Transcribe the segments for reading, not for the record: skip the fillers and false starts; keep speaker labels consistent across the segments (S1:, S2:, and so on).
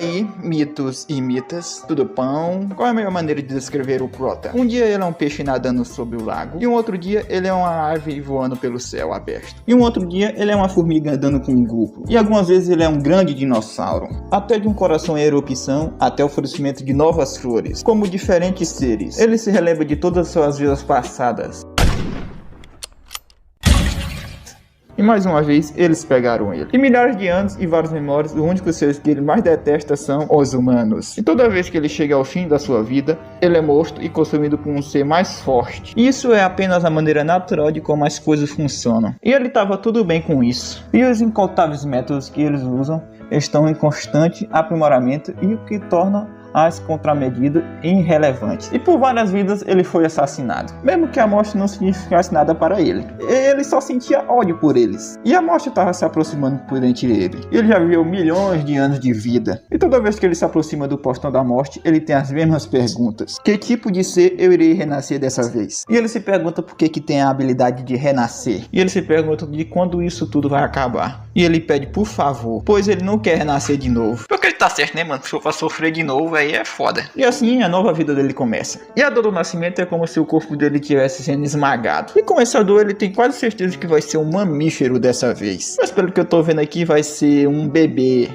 S1: E mitos e mitas, tudo pão. Qual é a melhor maneira de descrever o Crota? Um dia ele é um peixe nadando sobre o lago, e um outro dia ele é uma ave voando pelo céu aberto, e um outro dia ele é uma formiga andando com um grupo, e algumas vezes ele é um grande dinossauro, até de um coração em erupção até o florescimento de novas flores, como diferentes seres. Ele se relembra de todas as suas vidas passadas. E mais uma vez, eles pegaram ele. Em milhares de anos e várias memórias, o único ser que ele mais detesta são os humanos. E toda vez que ele chega ao fim da sua vida, ele é morto e consumido por um ser mais forte. E isso é apenas a maneira natural de como as coisas funcionam. E ele estava tudo bem com isso. E os incontáveis métodos que eles usam estão em constante aprimoramento, e o que torna as contramedidas irrelevantes. E por várias vidas ele foi assassinado, mesmo que a morte não significasse nada para ele. Ele só sentia ódio por eles, e a morte estava se aproximando por entre ele. Ele já viveu milhões de anos de vida, e toda vez que ele se aproxima do portão da morte, ele tem as mesmas perguntas: que tipo de ser eu irei renascer dessa vez? E ele se pergunta por que tem a habilidade de renascer, e ele se pergunta de quando isso tudo vai acabar. E ele pede por favor, pois ele não quer renascer de novo. Porque ele tá certo, né, mano? Se for pra sofrer de novo, aí é foda. E assim a nova vida dele começa. E a dor do nascimento é como se o corpo dele estivesse sendo esmagado. E com essa dor ele tem quase certeza que vai ser um mamífero dessa vez. Mas pelo que eu tô vendo aqui, vai ser um bebê.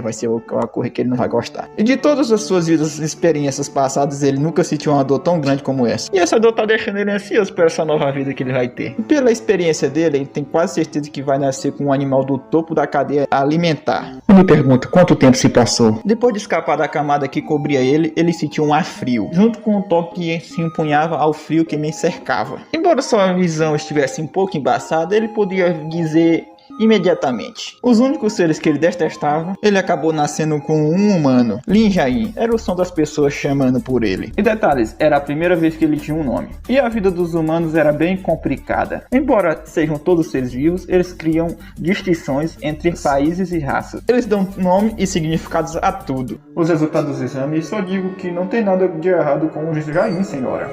S1: Vai ser uma coisa que ele não vai gostar. E de todas as suas vidas e experiências passadas, ele nunca sentiu uma dor tão grande como essa. E essa dor tá deixando ele ansioso por essa nova vida que ele vai ter. E pela experiência dele, ele tem quase certeza que vai nascer com um animal do topo da cadeia alimentar. Eu me pergunto, quanto tempo se passou? Depois de escapar da camada que cobria ele, ele sentiu um ar frio, junto com um toque que se empunhava ao frio que me cercava. Embora sua visão estivesse um pouco embaçada, ele podia dizer imediatamente os únicos seres que ele detestava. Ele acabou nascendo com um humano, Lin Jain. Era o som das pessoas chamando por ele. E detalhes, era a primeira vez que ele tinha um nome. E a vida dos humanos era bem complicada. Embora sejam todos seres vivos, eles criam distinções entre países e raças. Eles dão nome e significados a tudo. Os resultados dos exames só digo que não tem nada de errado com o Jain, senhora.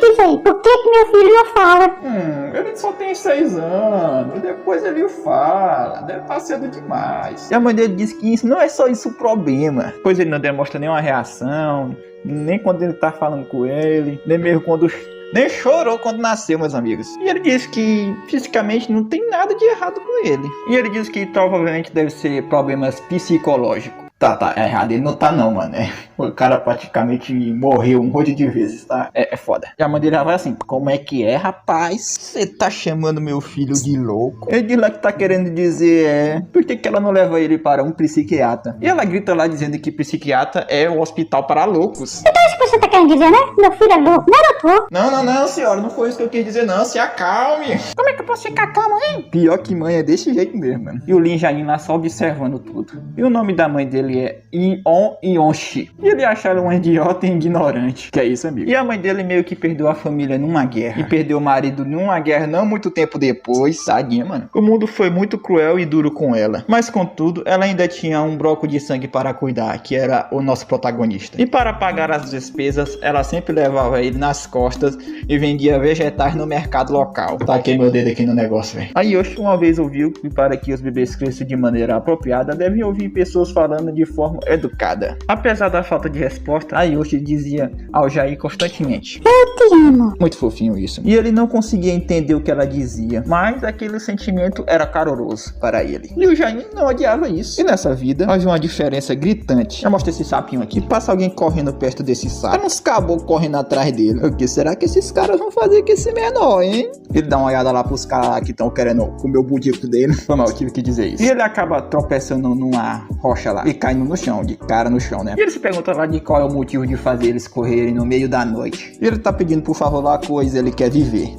S2: Diz aí, por que meu filho não fala?
S1: Ele só tem 6 anos, depois ele fala, deve estar cedo demais. E a mãe dele disse que isso não é só isso o problema, pois ele não demonstra nenhuma reação, nem quando ele tá falando com ele, nem mesmo quando... nem chorou quando nasceu, meus amigos. E ele disse que fisicamente não tem nada de errado com ele. E ele disse que provavelmente deve ser problemas psicológicos. Tá errado, ele não tá não, mano. O cara praticamente morreu um monte de vezes, tá? É foda. E a mãe dele vai assim: como é que é, rapaz? Você tá chamando meu filho de louco? Ele diz lá que tá querendo dizer, por que ela não leva ele para um psiquiatra? E ela grita lá dizendo que psiquiatra é o hospital para loucos.
S2: Então isso que você tá querendo dizer, né? Meu filho é louco, não é, doutor?
S1: Não, senhora, não foi isso que eu quis dizer não, se acalme.
S2: Como é que eu posso ficar calmo, hein?
S1: Pior que mãe é desse jeito mesmo, mano. E o Lin Jain lá só observando tudo. E o nome da mãe dele é Ion Yonshi. E ele acha ela um idiota e ignorante. Que é isso, amigo. E a mãe dele meio que perdeu a família numa guerra. E perdeu o marido numa guerra não muito tempo depois. Tadinha, mano. O mundo foi muito cruel e duro com ela. Mas contudo, ela ainda tinha um broco de sangue para cuidar, que era o nosso protagonista. E para pagar as despesas, ela sempre levava ele nas costas e vendia vegetais no mercado local. Taquei meu dedo aqui no negócio, velho. A Yoshi uma vez ouviu que para que os bebês cresçam de maneira apropriada, devem ouvir pessoas falando de forma educada. Apesar da falta de resposta, a Yoshi dizia ao Jair constantemente:
S2: eu te amo.
S1: Muito fofinho isso. E ele não conseguia entender o que ela dizia, mas aquele sentimento era caloroso para ele. E o Jair não odiava isso. E nessa vida, havia uma diferença gritante. Já mostra esse sapinho aqui. Passa alguém correndo perto desse sapo. Tem uns caboclos correndo atrás dele. O que será que esses caras vão fazer com esse menor, hein? Ele dá uma olhada lá pros caras lá que estão querendo comer o budico dele. Foi mal, eu tive que dizer isso. E ele acaba tropeçando numa rocha lá e caindo no chão, de cara no chão, né? E ele se pergunta lá de qual é o motivo de fazer eles correrem no meio da noite. E ele tá pedindo por favor lá coisa, ele quer viver.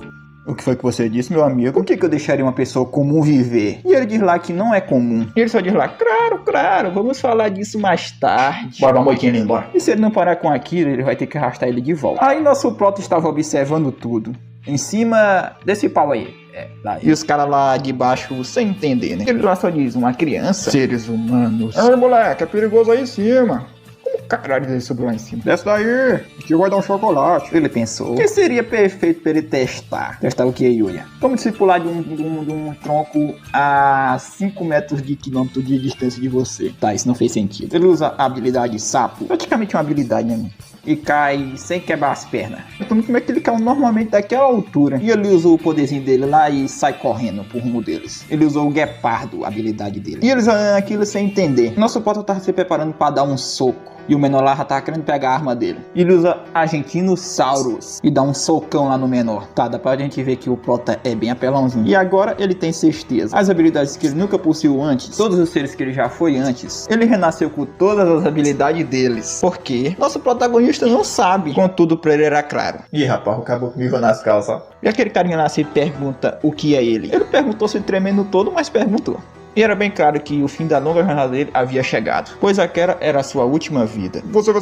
S1: O que foi que você disse, meu amigo? Por que eu deixaria uma pessoa comum viver? E ele diz lá que não é comum. E ele só diz lá, claro, vamos falar disso mais tarde. Bora, uma moitinha ali, embora. E se ele não parar com aquilo, ele vai ter que arrastar ele de volta. Aí nosso Proto estava observando tudo. Em cima desse pau aí. Lá. E os caras lá de baixo sem entender, né? Ele lá só diz, uma criança. Seres humanos. Moleque, é perigoso aí em cima. Caralho, ele subiu lá em cima.
S3: Desce daí, que vai dar um chocolate. Ele pensou que seria perfeito para ele testar. Testar o que, Yuya? Como se pular de um tronco a 5 metros de quilômetro de distância de você. Tá, isso não fez sentido. Ele usa a habilidade sapo. Praticamente uma habilidade, né, mano? E cai sem quebrar as pernas. Então como é que ele cai normalmente daquela altura? E ele usou o poderzinho dele lá e sai correndo por rumo deles. Ele usou o guepardo, a habilidade dele. E eles olhando aquilo sem entender. Nosso Prota tava se preparando para dar um soco. E o menor lá já tava querendo pegar a arma dele. Ele usa Argentinosaurus e dá um socão lá no menor. Tá, dá pra gente ver que o Prota é bem apelãozinho. E agora ele tem certeza. As habilidades que ele nunca possuiu antes, todos os seres que ele já foi antes, ele renasceu com todas as habilidades deles. Porque nosso protagonista não sabe. Contudo, pra ele era claro.
S1: Ih, rapaz, o caboclo me viu nas calças.
S3: E aquele carinha lá se pergunta o que é ele. Ele perguntou se tremendo todo, mas perguntou. E era bem claro que o fim da longa jornada dele havia chegado, pois aquela era a sua última vida.
S1: Você.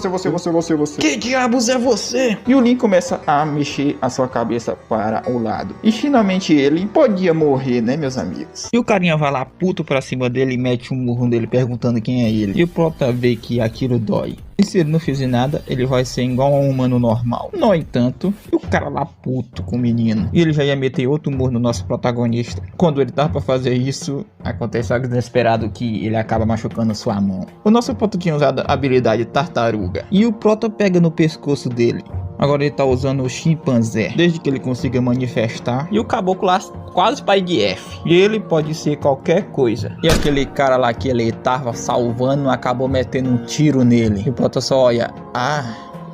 S3: Que diabos é você? E o Lin começa a mexer a sua cabeça para o lado. E finalmente ele podia morrer, né, meus amigos? E o carinha vai lá puto pra cima dele e mete um murro nele perguntando quem é ele. E o Prota vê que aquilo dói. E se ele não fizer nada, ele vai ser igual a um humano normal. No entanto, o cara lá puto com o menino. E ele já ia meter outro murro no nosso protagonista. Quando ele tava pra fazer isso, acontece algo inesperado que ele acaba machucando sua mão. O nosso Prota tinha usado a habilidade tartaruga. E o Prota pega no pescoço dele. Agora ele tá usando o chimpanzé, desde que ele consiga manifestar. E o caboclo lá quase pai de F. E ele pode ser qualquer coisa. E aquele cara lá que ele tava salvando acabou metendo um tiro nele. E o Prota só olha.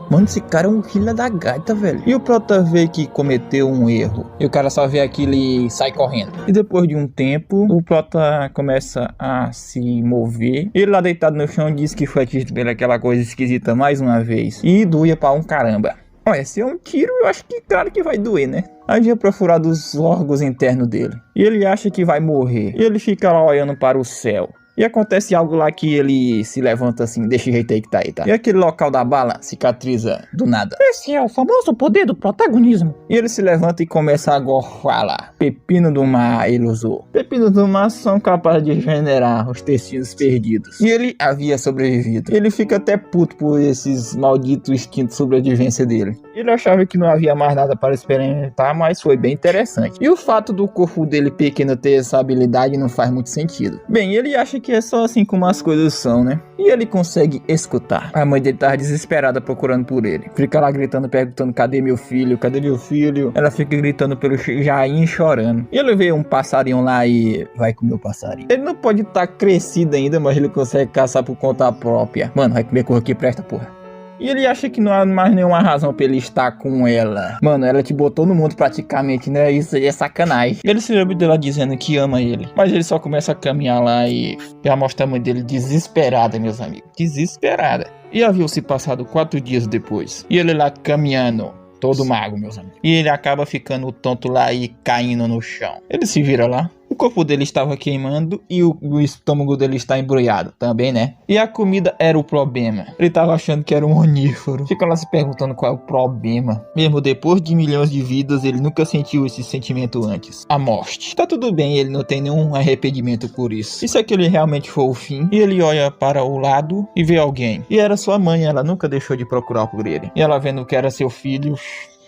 S3: Mano, esse cara é um filho da gaita, velho. E o Prota vê que cometeu um erro. E o cara só vê aquilo e sai correndo. E depois de um tempo, o Prota começa a se mover. Ele lá deitado no chão diz que foi atingido pela aquela coisa esquisita mais uma vez. E doía pra um caramba. Olha, se é um tiro, eu acho que claro que vai doer, né? Aí já perfurado os órgãos internos dele. E ele acha que vai morrer. E ele fica lá olhando para o céu. E acontece algo lá que ele se levanta assim, desse jeito aí que tá aí, tá? E aquele local da bala cicatriza do nada.
S2: Esse é o famoso poder do protagonismo.
S3: E ele se levanta e começa a gorfar lá. Pepino do mar ele usou. Pepinos do mar são capazes de regenerar os tecidos perdidos. E ele havia sobrevivido. Ele fica até puto por esses malditos instintos de sobrevivência dele. Ele achava que não havia mais nada para experimentar, mas foi bem interessante. E o fato do corpo dele pequeno ter essa habilidade não faz muito sentido. Bem, ele acha que é só assim como as coisas são, né? E ele consegue escutar. A mãe dele tá desesperada procurando por ele. Fica lá gritando, perguntando: cadê meu filho? Cadê meu filho? Ela fica gritando pelo Jain, chorando. E ele vê um passarinho lá e vai comer o passarinho. Ele não pode estar crescido ainda, mas ele consegue caçar por conta própria. Mano, vai comer cor aqui, presta, porra. E ele acha que não há mais nenhuma razão pra ele estar com ela. Mano, ela te botou no mundo praticamente, né? Isso aí é sacanagem. Ele se lembra dela dizendo que ama ele. Mas ele só começa a caminhar lá e já mostra a mãe dele desesperada, meus amigos. Desesperada. E haviam se passado 4 dias depois. E ele lá caminhando, todo mago, meus amigos. E ele acaba ficando tonto lá e caindo no chão. Ele se vira lá. O corpo dele estava queimando e o estômago dele está embrulhado também, né? E a comida era o problema. Ele estava achando que era um onífero. Fica lá se perguntando qual é o problema. Mesmo depois de milhões de vidas, ele nunca sentiu esse sentimento antes. A morte. Tá tudo bem, ele não tem nenhum arrependimento por isso. E se aquele realmente for o fim? E ele olha para o lado e vê alguém. E era sua mãe, ela nunca deixou de procurar por ele. E ela vendo que era seu filho,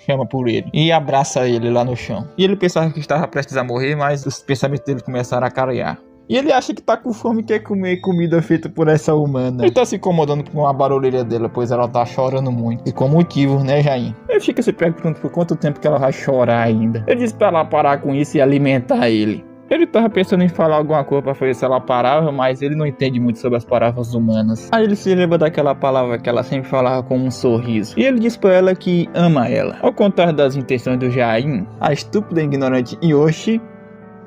S3: chama por ele e abraça ele lá no chão. E ele pensava que estava prestes a morrer, mas os pensamentos dele começaram a clarear. E ele acha que tá com fome e quer comer comida feita por essa humana. Ele tá se incomodando com a barulheira dela, pois ela tá chorando muito. E com motivo, né, Jain? Ele fica se perguntando por quanto tempo que ela vai chorar ainda. Ele diz pra ela parar com isso e alimentar ele. Ele tava pensando em falar alguma coisa pra ver se ela parava, mas ele não entende muito sobre as palavras humanas. Aí ele se lembra daquela palavra que ela sempre falava com um sorriso. E ele diz pra ela que ama ela. Ao contrário das intenções do Jain, a estúpida e ignorante Yoshi,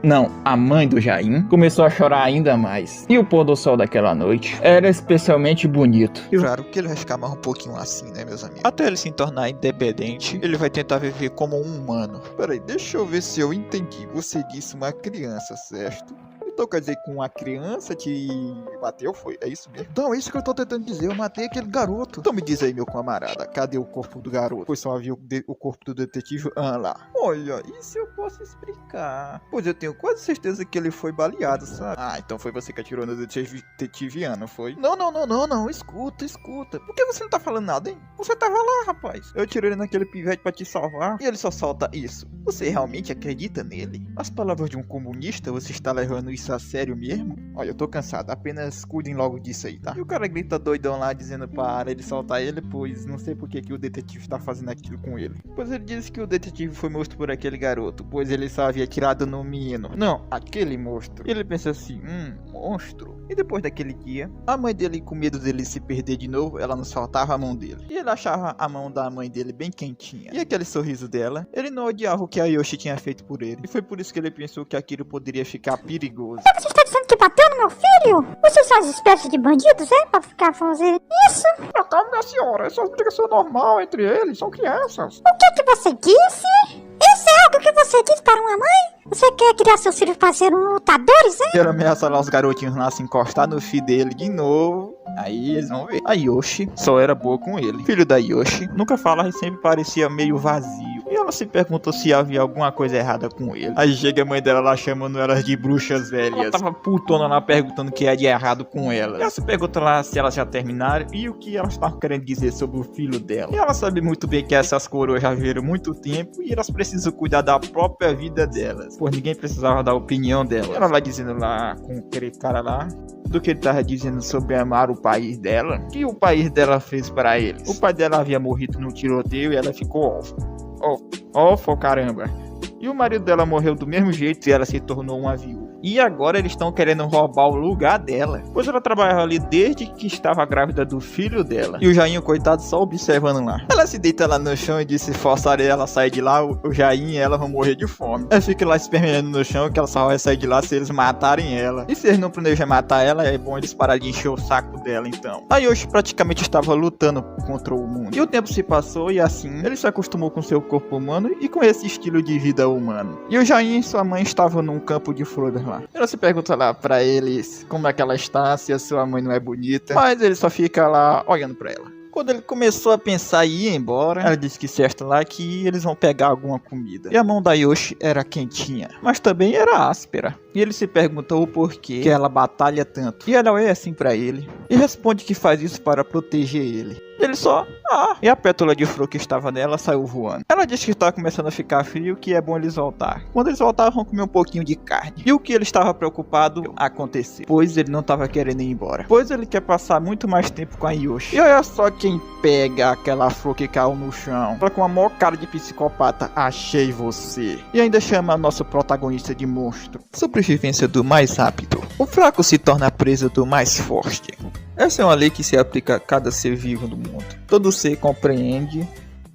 S3: não, a mãe do Jain, começou a chorar ainda mais. E o pôr do sol daquela noite era especialmente bonito.
S4: E claro que ele vai ficar mais um pouquinho assim, né, meus amigos? Até ele se tornar independente, ele vai tentar viver como um humano. Peraí, deixa eu ver se eu entendi. Você disse uma criança, certo? Então quer dizer que uma criança te bateu, foi? É isso mesmo? Então, é isso que eu tô tentando dizer, eu matei aquele garoto. Então me diz aí, meu camarada, cadê o corpo do garoto? Pois só havia o corpo do detetive lá. Olha, isso eu posso explicar. Pois eu tenho quase certeza que ele foi baleado, sabe? Ah, então foi você que atirou no detetive Ian, não foi? Não, escuta. Por que você não tá falando nada, hein? Você tava lá, rapaz. Eu tirei ele naquele pivete pra te salvar e ele só solta isso. Você realmente acredita nele? As palavras de um comunista, você está levando isso a sério mesmo? Olha, eu tô cansado, apenas cuidem logo disso aí, tá? E o cara grita doidão lá, dizendo para ele soltar ele, pois não sei por que o detetive tá fazendo aquilo com ele. Pois ele disse que o detetive foi morto por aquele garoto, pois ele só havia tirado no menino. Não, aquele monstro. Ele pensa assim, monstro. E depois daquele dia, a mãe dele, com medo dele se perder de novo, ela não soltava a mão dele. E ele achava a mão da mãe dele bem quentinha. E aquele sorriso dela, ele não odiava o que a Yoshi tinha feito por ele. E foi por isso que ele pensou que aquilo poderia ficar perigoso.
S5: Você está dizendo que bateu no meu filho? Vocês são as espécies de bandidos, é? Pra ficar fazendo isso?
S1: Calma, minha senhora, essa é uma brigação normal entre eles, são crianças.
S5: O que você disse? Isso é algo que você disse para uma mãe? Você quer criar seus filhos para serem lutadores, hein?
S4: E ele ameaça lá os garotinhos lá se encostar no filho dele de novo. Aí eles vão ver. A Yoshi só era boa com ele. Filho da Yoshi nunca falava e sempre parecia meio vazio. E ela se perguntou se havia alguma coisa errada com ele. Aí chega a mãe dela lá chamando elas de bruxas velhas. Ela tava putona lá perguntando o que é de errado com elas. E ela se pergunta lá se elas já terminaram e o que elas estavam querendo dizer sobre o filho dela. E ela sabe muito bem que essas coroas já viveram muito tempo e elas precisam cuidar da própria vida delas, pois ninguém precisava da opinião dela. Ela vai dizendo lá com aquele cara lá do que ele tava dizendo sobre amar o país dela, que o país dela fez para eles. O pai dela havia morrido no tiroteio e ela ficou órfã, caramba. E o marido dela morreu do mesmo jeito e ela se tornou uma viúva. E agora eles estão querendo roubar o lugar dela, pois ela trabalhava ali desde que estava grávida do filho dela. E o Jainho, coitado, só observando lá. Ela se deita lá no chão e diz se forçarem ela a sair de lá, o Jainho e ela vão morrer de fome. Ela fica lá esperneando no chão que ela só vai sair de lá se eles matarem ela. E se eles não planejam matar ela, é bom eles pararem de encher o saco dela então. A Yoshi praticamente estava lutando contra o mundo. E o tempo se passou e assim, ele se acostumou com seu corpo humano e com esse estilo de vida humano. E o Jainho e sua mãe estavam num campo de flores lá. Ela se pergunta lá pra eles como é que ela está, se a sua mãe não é bonita. Mas ele só fica lá olhando pra ela. Quando ele começou a pensar em ir embora, ela disse que certo lá que eles vão pegar alguma comida. E a mão da Yoshi era quentinha, mas também era áspera. E ele se perguntou o porquê que ela batalha tanto. E ela olha assim pra ele e responde que faz isso para proteger ele. Ele só, e a pétala de flor que estava nela saiu voando. Ela disse que estava começando a ficar frio, que é bom eles voltar. Quando eles voltaram, vão comer um pouquinho de carne. E o que ele estava preocupado aconteceu, pois ele não estava querendo ir embora. Pois ele quer passar muito mais tempo com a Yoshi. E olha só quem pega aquela flor que caiu no chão. Ela com a maior cara de psicopata, achei você. E ainda chama nosso protagonista de monstro. Sobrevivência do mais rápido. O fraco se torna a presa do mais forte. Essa é uma lei que se aplica a cada ser vivo do mundo. Todo ser compreende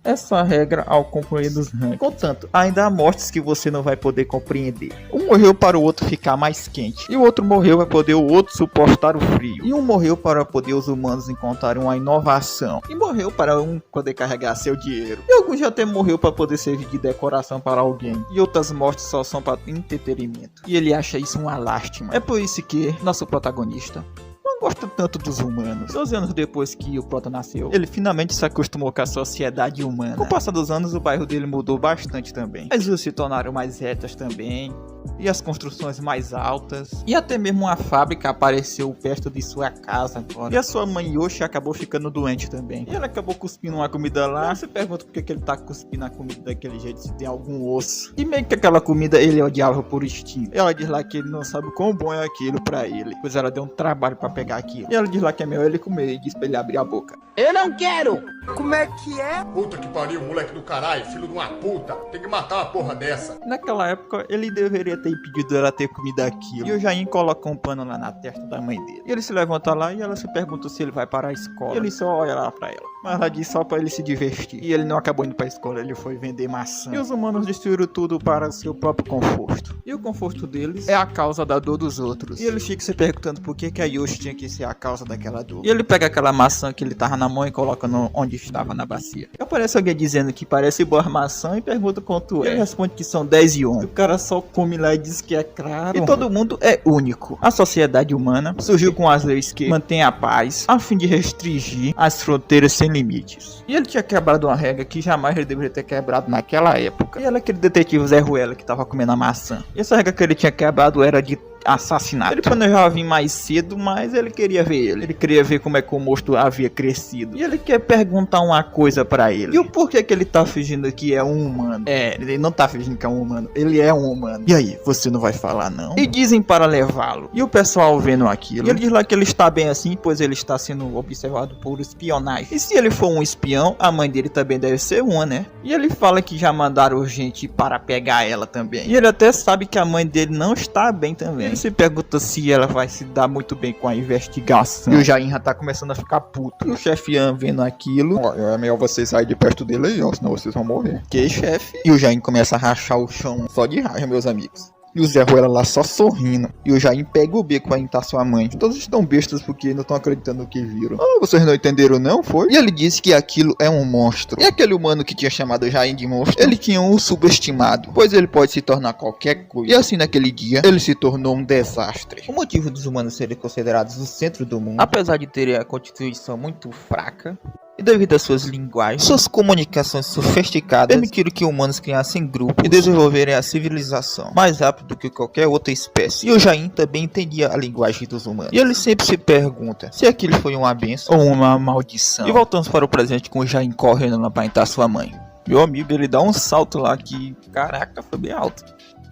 S4: essa regra ao compreender os rangos. Contanto, ainda há mortes que você não vai poder compreender. Um morreu para o outro ficar mais quente. E o outro morreu para poder o outro suportar o frio. E um morreu para poder os humanos encontrarem uma inovação. E morreu para um poder carregar seu dinheiro. E alguns já até morreu para poder servir de decoração para alguém. E outras mortes só são para entretenimento. E ele acha isso uma lástima. É por isso que nosso protagonista não gosta tanto dos humanos. 12 anos depois que o Prota nasceu, ele finalmente se acostumou com a sociedade humana. Com o passar dos anos, o bairro dele mudou bastante também. As ruas se tornaram mais retas também, e as construções mais altas, e até mesmo uma fábrica apareceu perto de sua casa agora. E a sua mãe Yoshi acabou ficando doente também. E ela acabou cuspindo uma comida lá. Você pergunta por que ele tá cuspindo a comida daquele jeito, se tem algum osso. E meio que aquela comida ele odiava por instinto. Ela diz lá que ele não sabe quão bom é aquilo pra ele, pois ela deu um trabalho pra pegar aquilo. E ela diz lá que é melhor ele comer e diz pra ele abrir a boca.
S6: Eu não quero!
S7: Como é que é?
S8: Puta que pariu, moleque do caralho, filho de uma puta. Tem que matar uma porra dessa.
S4: Naquela época, ele deveria ter impedido ela ter comido aquilo. E o Jain coloca um pano lá na testa da mãe dele. E ele se levanta lá e ela se pergunta se ele vai para a escola. E ele só olha lá pra ela. Mas ela diz só pra ele se divertir. E ele não acabou indo pra escola, ele foi vender maçã. E os humanos destruíram tudo para seu próprio conforto. E o conforto deles é a causa da dor dos outros. E ele fica se perguntando por que a Yoshi tinha que ser a causa daquela dor. E ele pega aquela maçã que ele tava na mão e coloca onde que estava na bacia. E aparece alguém dizendo que parece boa maçã e pergunta quanto é. Ele responde que são 10 yuan. O cara só come lá e diz que é claro. E todo mundo é único. A sociedade humana surgiu com as leis que mantêm a paz, a fim de restringir as fronteiras sem limites. E ele tinha quebrado uma regra que jamais ele deveria ter quebrado naquela época. E era aquele detetive Zé Ruela que tava comendo a maçã. E essa regra que ele tinha quebrado era de assassinato. Ele planejava vir mais cedo, mas ele queria ver ele. Ele queria ver como é que o monstro havia crescido. E ele quer perguntar uma coisa pra ele. E o porquê que ele tá fingindo que é um humano? É, ele não tá fingindo que é um humano. Ele é um humano. E aí, você não vai falar não? E dizem para levá-lo. E o pessoal vendo aquilo. E ele diz lá que ele está bem assim, pois ele está sendo observado por espionagem. E se ele for um espião, a mãe dele também deve ser uma, né? E ele fala que já mandaram gente para pegar ela também. E ele até sabe que a mãe dele não está bem também. Ele se pergunta se ela vai se dar muito bem com a investigação. E o Jain já tá começando a ficar puto. E o chefe Ian vendo aquilo.
S6: Olha, é melhor vocês saírem de perto dele aí, ó, senão vocês vão morrer.
S4: Que chefe? E o Jain começa a rachar o chão só de raiva, meus amigos. E o Zé Ruela lá só sorrindo. E o Jain pega o beco pra imitar sua mãe. Todos estão bestas porque não estão acreditando no que viram. Ah, vocês não entenderam não, foi? E ele disse que aquilo é um monstro. E aquele humano que tinha chamado o Jain de monstro, ele tinha um subestimado, pois ele pode se tornar qualquer coisa. E assim naquele dia, ele se tornou um desastre. O motivo dos humanos serem considerados o centro do mundo, apesar de terem a constituição muito fraca, e devido às suas linguagens, suas comunicações sofisticadas, permitiram que humanos criassem grupos e desenvolverem a civilização mais rápido do que qualquer outra espécie. E o Jain também entendia a linguagem dos humanos. E ele sempre se pergunta se aquilo foi uma benção ou uma maldição. E voltamos para o presente com o Jain correndo lá para entrar sua mãe. Meu amigo, ele dá um salto lá que, caraca, foi bem alto.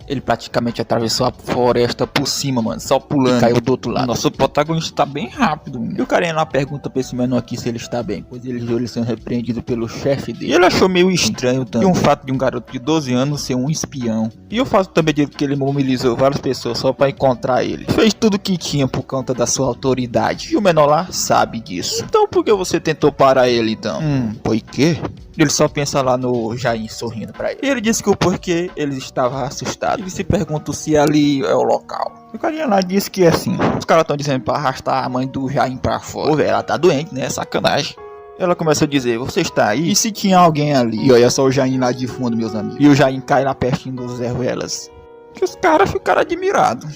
S4: Ele praticamente atravessou a floresta por cima, mano, só pulando, e caiu do outro lado. Nosso protagonista tá bem rápido, mano. E o carinha lá pergunta pra esse menor aqui se ele está bem, pois ele viu ele sendo repreendido pelo chefe dele. E ele achou meio estranho também. E um fato de um garoto de 12 anos ser um espião. E o fato também de que ele mobilizou várias pessoas só pra encontrar ele. Fez tudo que tinha por conta da sua autoridade. E o menor lá sabe disso. Então por que você tentou parar ele então? Por quê? Ele só pensa lá no Jain sorrindo pra ele. E ele disse que o porquê ele estava assustado. Ele se pergunta se ali é o local. O carinha lá disse que é assim. Os caras estão dizendo pra arrastar a mãe do Jain pra fora. Pô, velho, ela tá doente, né? Sacanagem. Ela começa a dizer, você está aí? E se tinha alguém ali? E olha só o Jain lá de fundo, meus amigos. E o Jain cai lá pertinho dos Zé Ruelas. Que os caras ficaram admirados.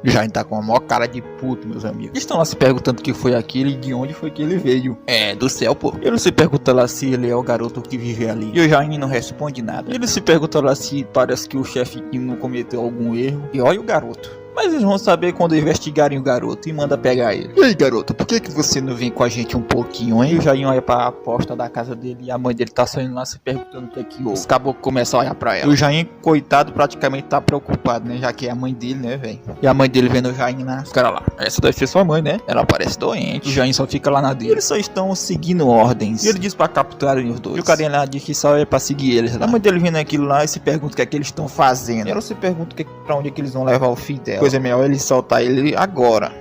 S4: O Jain tá com a maior cara de puto, meus amigos. Eles estão lá se perguntando o que foi aquilo e de onde foi que ele veio. É, do céu, pô. Ele se pergunta lá se ele é o garoto que vive ali. E o Jain não responde nada. Ele se pergunta lá se parece que o chefe não cometeu algum erro. E olha o garoto. Mas eles vão saber quando investigarem o garoto e manda pegar ele. E aí, garoto, por que você não vem com a gente um pouquinho, hein? E o Jain olha pra porta da casa dele e a mãe dele tá saindo lá se perguntando o que é que houve. Os caboclos começam a olhar pra ela. E o Jain, coitado, praticamente tá preocupado, né? Já que é a mãe dele, né, velho? E a mãe dele vendo o Jain lá. Os caras lá, essa deve ser sua mãe, né? Ela parece doente. O Jain só fica lá na dele. Eles só estão seguindo ordens. E ele diz pra capturarem os dois. E o carinha lá diz que só é pra seguir eles lá. A mãe dele vendo aquilo lá e se pergunta o que é que eles estão fazendo. E ela se pergunta pra onde é que eles vão levar o filho dela. Coisa melhor ele soltar ele agora.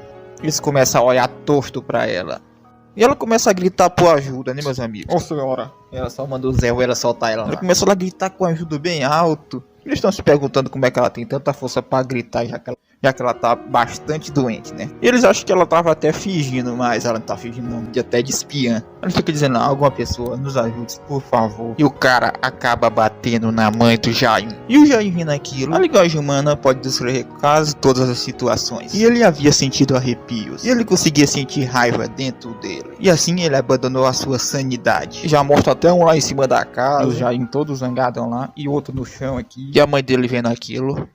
S4: Eles começam a olhar torto pra ela. E ela começa a gritar por ajuda, né, meus amigos?
S6: Ô senhora.
S4: Ela só manda o Zé Ruela soltar ela lá. Ela começa a gritar com ajuda bem alto. Eles estão se perguntando como é que ela tem tanta força pra gritar, já que ela tá bastante doente, né? E eles acham que ela tava até fingindo, mas ela não tá fingindo não, até de espiã. Ela fica dizendo, alguma pessoa nos ajude, por favor. E o cara acaba batendo na mãe do Jain. E o Jain vendo aquilo, a linguagem humana pode descrever quase todas as situações. E ele havia sentido arrepios. E ele conseguia sentir raiva dentro dele. E assim ele abandonou a sua sanidade. E já mostra até um lá em cima da casa, o Jain todo zangado lá, e outro no chão aqui. E a mãe dele vendo aquilo.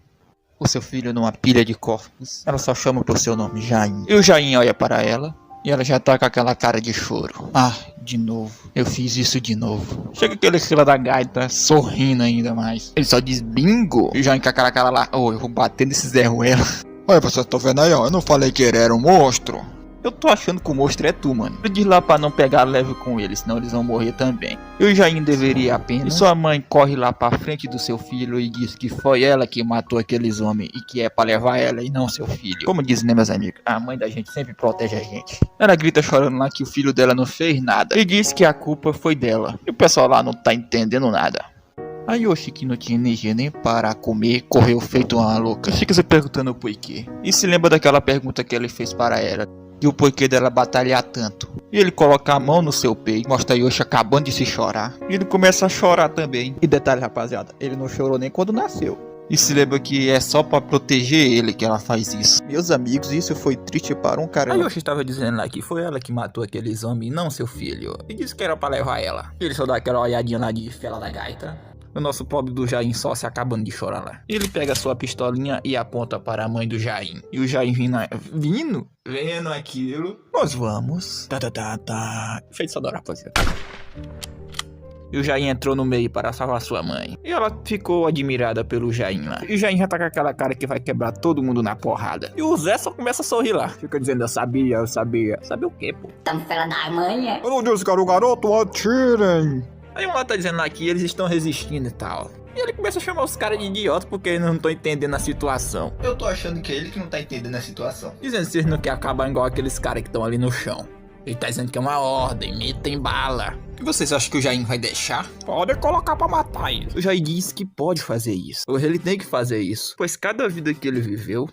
S4: O seu filho numa pilha de corpos. Ela só chama por seu nome, Jain. E o Jain olha para ela. E ela já tá com aquela cara de choro. Ah, de novo. Eu fiz isso de novo. Chega aquele fila da gaita, sorrindo ainda mais. Ele só diz bingo. E o Jain com aquela cara lá. Eu vou bater nesse Zé Ruela.
S6: Olha, vocês estão vendo aí, ó. Eu não falei que ele era um monstro.
S4: Eu tô achando que o monstro é tu, mano. Ele diz lá pra não pegar leve com ele, senão eles vão morrer também. E o Jain deveria apenas. E sua mãe corre lá pra frente do seu filho e diz que foi ela que matou aqueles homens e que é pra levar ela e não seu filho. Como dizem, né, meus amigos? A mãe da gente sempre protege a gente. Ela grita chorando lá que o filho dela não fez nada. E diz que a culpa foi dela. E o pessoal lá não tá entendendo nada. A Yoshi, que não tinha energia nem para comer, correu feito uma louca. Fica se perguntando por quê. E se lembra daquela pergunta que ele fez para ela. e o porquê dela batalhar tanto. E ele coloca a mão no seu peito, mostra Yoshi acabando de se chorar. E ele começa a chorar também. E detalhe, rapaziada, ele não chorou nem quando nasceu. E se lembra que é só pra proteger ele que ela faz isso. Meus amigos, isso foi triste para um
S3: A
S4: caramba.
S3: Yoshi estava dizendo lá que foi ela que matou aquele zombie, não seu filho. E disse que era pra levar ela. Ele só dá aquela olhadinha lá de fela da gaita. O nosso pobre do Jain só se acabando de chorar lá. Ele pega sua pistolinha e aponta para a mãe do Jain. E o Jain vendo aquilo. Nós vamos. Feito sonora, rapaziada. E o Jain entrou no meio para salvar sua mãe. E ela ficou admirada pelo Jain lá. E o Jain já tá com aquela cara que vai quebrar todo mundo na porrada. E o Zé só começa a sorrir lá. Fica dizendo, eu sabia. Sabe o quê, pô?
S5: Tamo fela da manhã.
S6: Eu não disse que era o garoto, atirem.
S3: Aí uma tá dizendo lá que eles estão resistindo e tal. E ele começa a chamar os caras de idiota porque eles não estão entendendo a situação. Eu tô achando que é ele que não tá entendendo a situação. Dizendo que vocês não querem acabar igual aqueles caras que estão ali no chão. Ele tá dizendo que é uma ordem, metem bala. E vocês acham que o Jain vai deixar?
S2: Pode colocar pra matar ele.
S3: O Jain diz que pode fazer isso. Ou ele tem que fazer isso. Pois cada vida que ele viveu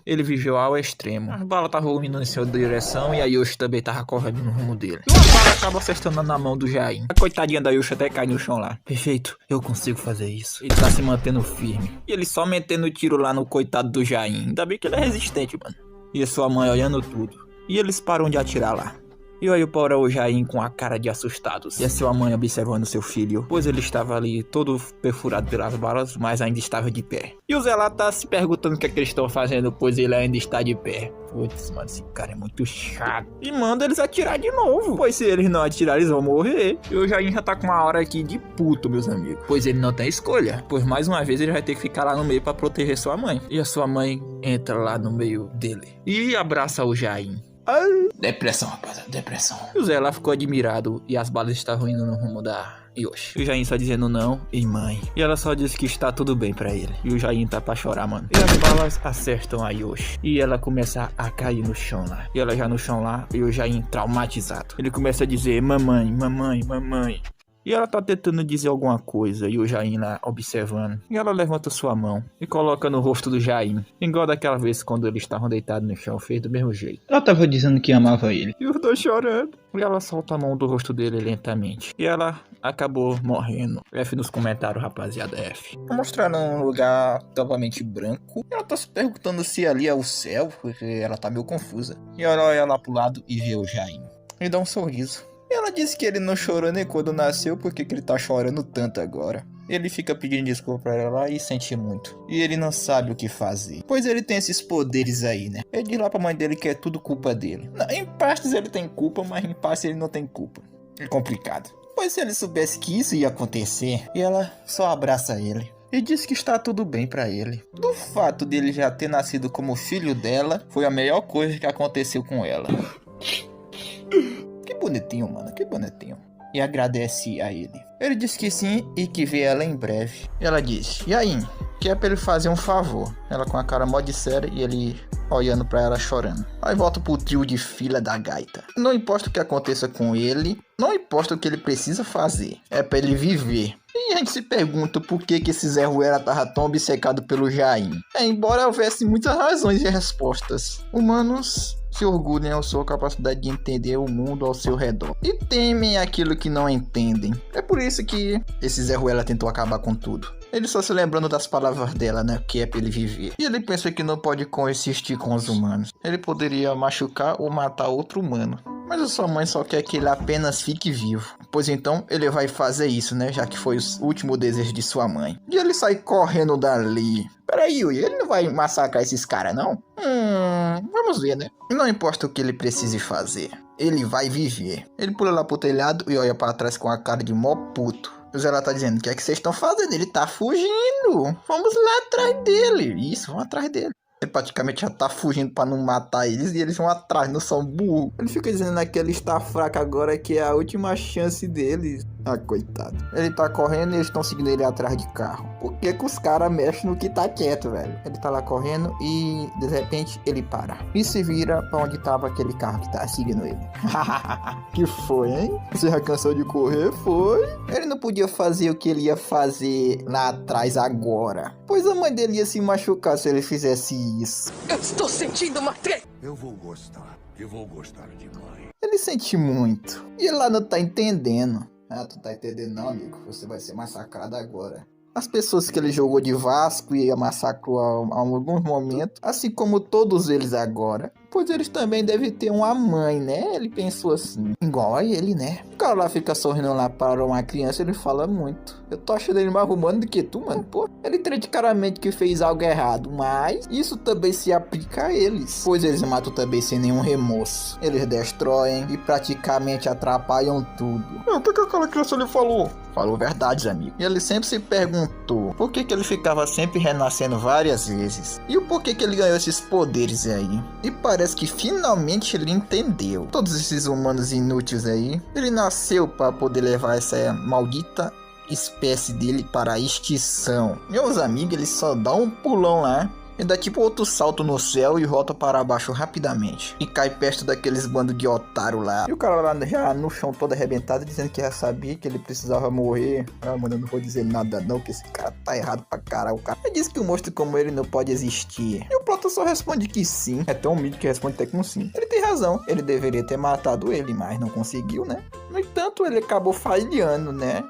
S3: ao extremo. As balas estavam indo em sua direção e a Yoshi também tava correndo no rumo dele. E uma bala acaba acertando na mão do Jain. A coitadinha da Yoshi até cai no chão lá. Perfeito, eu consigo fazer isso. Ele tá se mantendo firme. E ele só metendo tiro lá no coitado do Jain. Ainda bem que ele é resistente, mano. E a sua mãe olhando tudo. E eles param de atirar lá. E olha para o Jain com a cara de assustados. E a sua mãe observando seu filho, pois ele estava ali todo perfurado pelas balas, mas ainda estava de pé. E o Zé lá tá se perguntando o que é que eles estão fazendo, pois ele ainda está de pé. Putz, mano, esse cara é muito chato. E manda eles atirar de novo, pois se eles não atirarem, eles vão morrer. E o Jain já tá com uma hora aqui de puto, meus amigos. Pois ele não tem escolha, pois mais uma vez ele vai ter que ficar lá no meio para proteger sua mãe. E a sua mãe entra lá no meio dele e abraça o Jain. Depressão, rapaziada, depressão. E o Zé lá ficou admirado e as balas estavam indo no rumo da Yoshi. E o Jain só dizendo não e mãe. E ela só diz que está tudo bem pra ele. E o Jain tá pra chorar, mano. E as balas acertam a Yoshi. E ela começa a cair no chão lá. E ela já no chão lá e o Jain traumatizado. Ele começa a dizer mamãe, mamãe, mamãe. E ela tá tentando dizer alguma coisa, e o Jain lá observando. E ela levanta sua mão e coloca no rosto do Jain. Igual daquela vez quando eles estavam deitados no chão, fez do mesmo jeito.
S4: Ela tava dizendo que amava ele.
S3: E os dois chorando. E ela solta a mão do rosto dele lentamente. E ela acabou morrendo. F nos comentários, rapaziada, F. Mostraram um lugar totalmente branco. E ela tá se perguntando se ali é o céu, porque ela tá meio confusa. E ela olha lá pro lado e vê o Jain. E dá um sorriso. E ela disse que ele não chorou nem quando nasceu, porque que ele tá chorando tanto agora. Ele fica pedindo desculpa pra ela lá e sente muito. E ele não sabe o que fazer, pois ele tem esses poderes aí, né? Ele diz lá pra mãe dele que é tudo culpa dele. Não, em partes ele tem culpa, mas em partes ele não tem culpa. É complicado. Pois se ele soubesse que isso ia acontecer, e ela só abraça ele. E diz que está tudo bem pra ele. Do fato dele já ter nascido como filho dela, foi a melhor coisa que aconteceu com ela. Que bonitinho, mano, que bonitinho. E agradece a ele. Ele diz que sim e que vê ela em breve. E ela diz, Jain, que é pra ele fazer um favor. Ela com a cara mó de séria e ele olhando pra ela chorando. Aí volta pro trio de fila da gaita. Não importa o que aconteça com ele, não importa o que ele precisa fazer. É pra ele viver. E a gente se pergunta por que esse Zé Ruela tava tão obcecado pelo Jain. Embora houvesse muitas razões e respostas. Humanos se orgulhem à sua capacidade de entender o mundo ao seu redor. E temem aquilo que não entendem. É por isso que esse Zé Ruela tentou acabar com tudo. Ele só se lembrando das palavras dela, né? Que é pra ele viver. E ele pensa que não pode coexistir com os humanos. Ele poderia machucar ou matar outro humano. Mas a sua mãe só quer que ele apenas fique vivo. Pois então ele vai fazer isso, né? Já que foi o último desejo de sua mãe. E ele sai correndo dali. Peraí, Yui, ele não vai massacrar esses caras, não? Vamos ver, né? Não importa o que ele precise fazer. Ele vai viver. Ele pula lá pro telhado e olha pra trás com a cara de mó puto. O Zé lá tá dizendo, o que é que vocês estão fazendo? Ele tá fugindo. Vamos lá atrás dele. Isso, vamos atrás dele. Ele praticamente já tá fugindo pra não matar eles e eles vão atrás, não são burros. Ele fica dizendo que ele está fraco agora, que é a última chance deles. Ah, coitado. Ele tá correndo e eles estão seguindo ele atrás de carro. Por que que os caras mexem no que tá quieto, velho? Ele tá lá correndo e de repente ele para. E se vira pra onde tava aquele carro que tá seguindo ele. Que foi, hein? Você já cansou de correr? Foi? Ele não podia fazer o que ele ia fazer lá atrás agora. Pois a mãe dele ia se machucar se ele fizesse isso.
S7: Eu estou sentindo uma treta.
S8: Eu vou gostar. que vou gostar de mãe.
S3: Ele sente muito. E ele lá não tá entendendo. Ah, tu tá entendendo não, amigo? Você vai ser massacrado agora. As pessoas que ele jogou de Vasco e massacrou a alguns momentos, assim como todos eles agora. Pois eles também devem ter uma mãe, né? Ele pensou assim, igual a ele, né? O cara lá fica sorrindo lá para uma criança, ele fala muito. Eu tô achando ele mais humano do que tu, mano. Pô, ele entende claramente que fez algo errado, mas isso também se aplica a eles. Pois eles matam também sem nenhum remorso. Eles destroem e praticamente atrapalham tudo.
S6: O que aquela criança lhe falou?
S3: Falou verdade, amigo. E ele sempre se perguntou por que ele ficava sempre renascendo várias vezes. E o porquê que ele ganhou esses poderes aí. E parece que finalmente ele entendeu. Todos esses humanos inúteis aí. Ele nasceu para poder levar essa maldita espécie dele para a extinção. Meus amigos, ele só dá um pulão lá. E dá tipo outro salto no céu e volta para baixo rapidamente. E cai perto daqueles bandos de otário lá. E o cara lá já no chão todo arrebentado, dizendo que já sabia que ele precisava morrer. Ah, mano, eu não vou dizer nada não, que esse cara tá errado pra caralho. O cara disse que um monstro como ele não pode existir. E o Plota só responde que sim. É tão humilde que responde até com sim. Ele tem razão. Ele deveria ter matado ele, mas não conseguiu, né? No entanto, ele acabou falhando, né?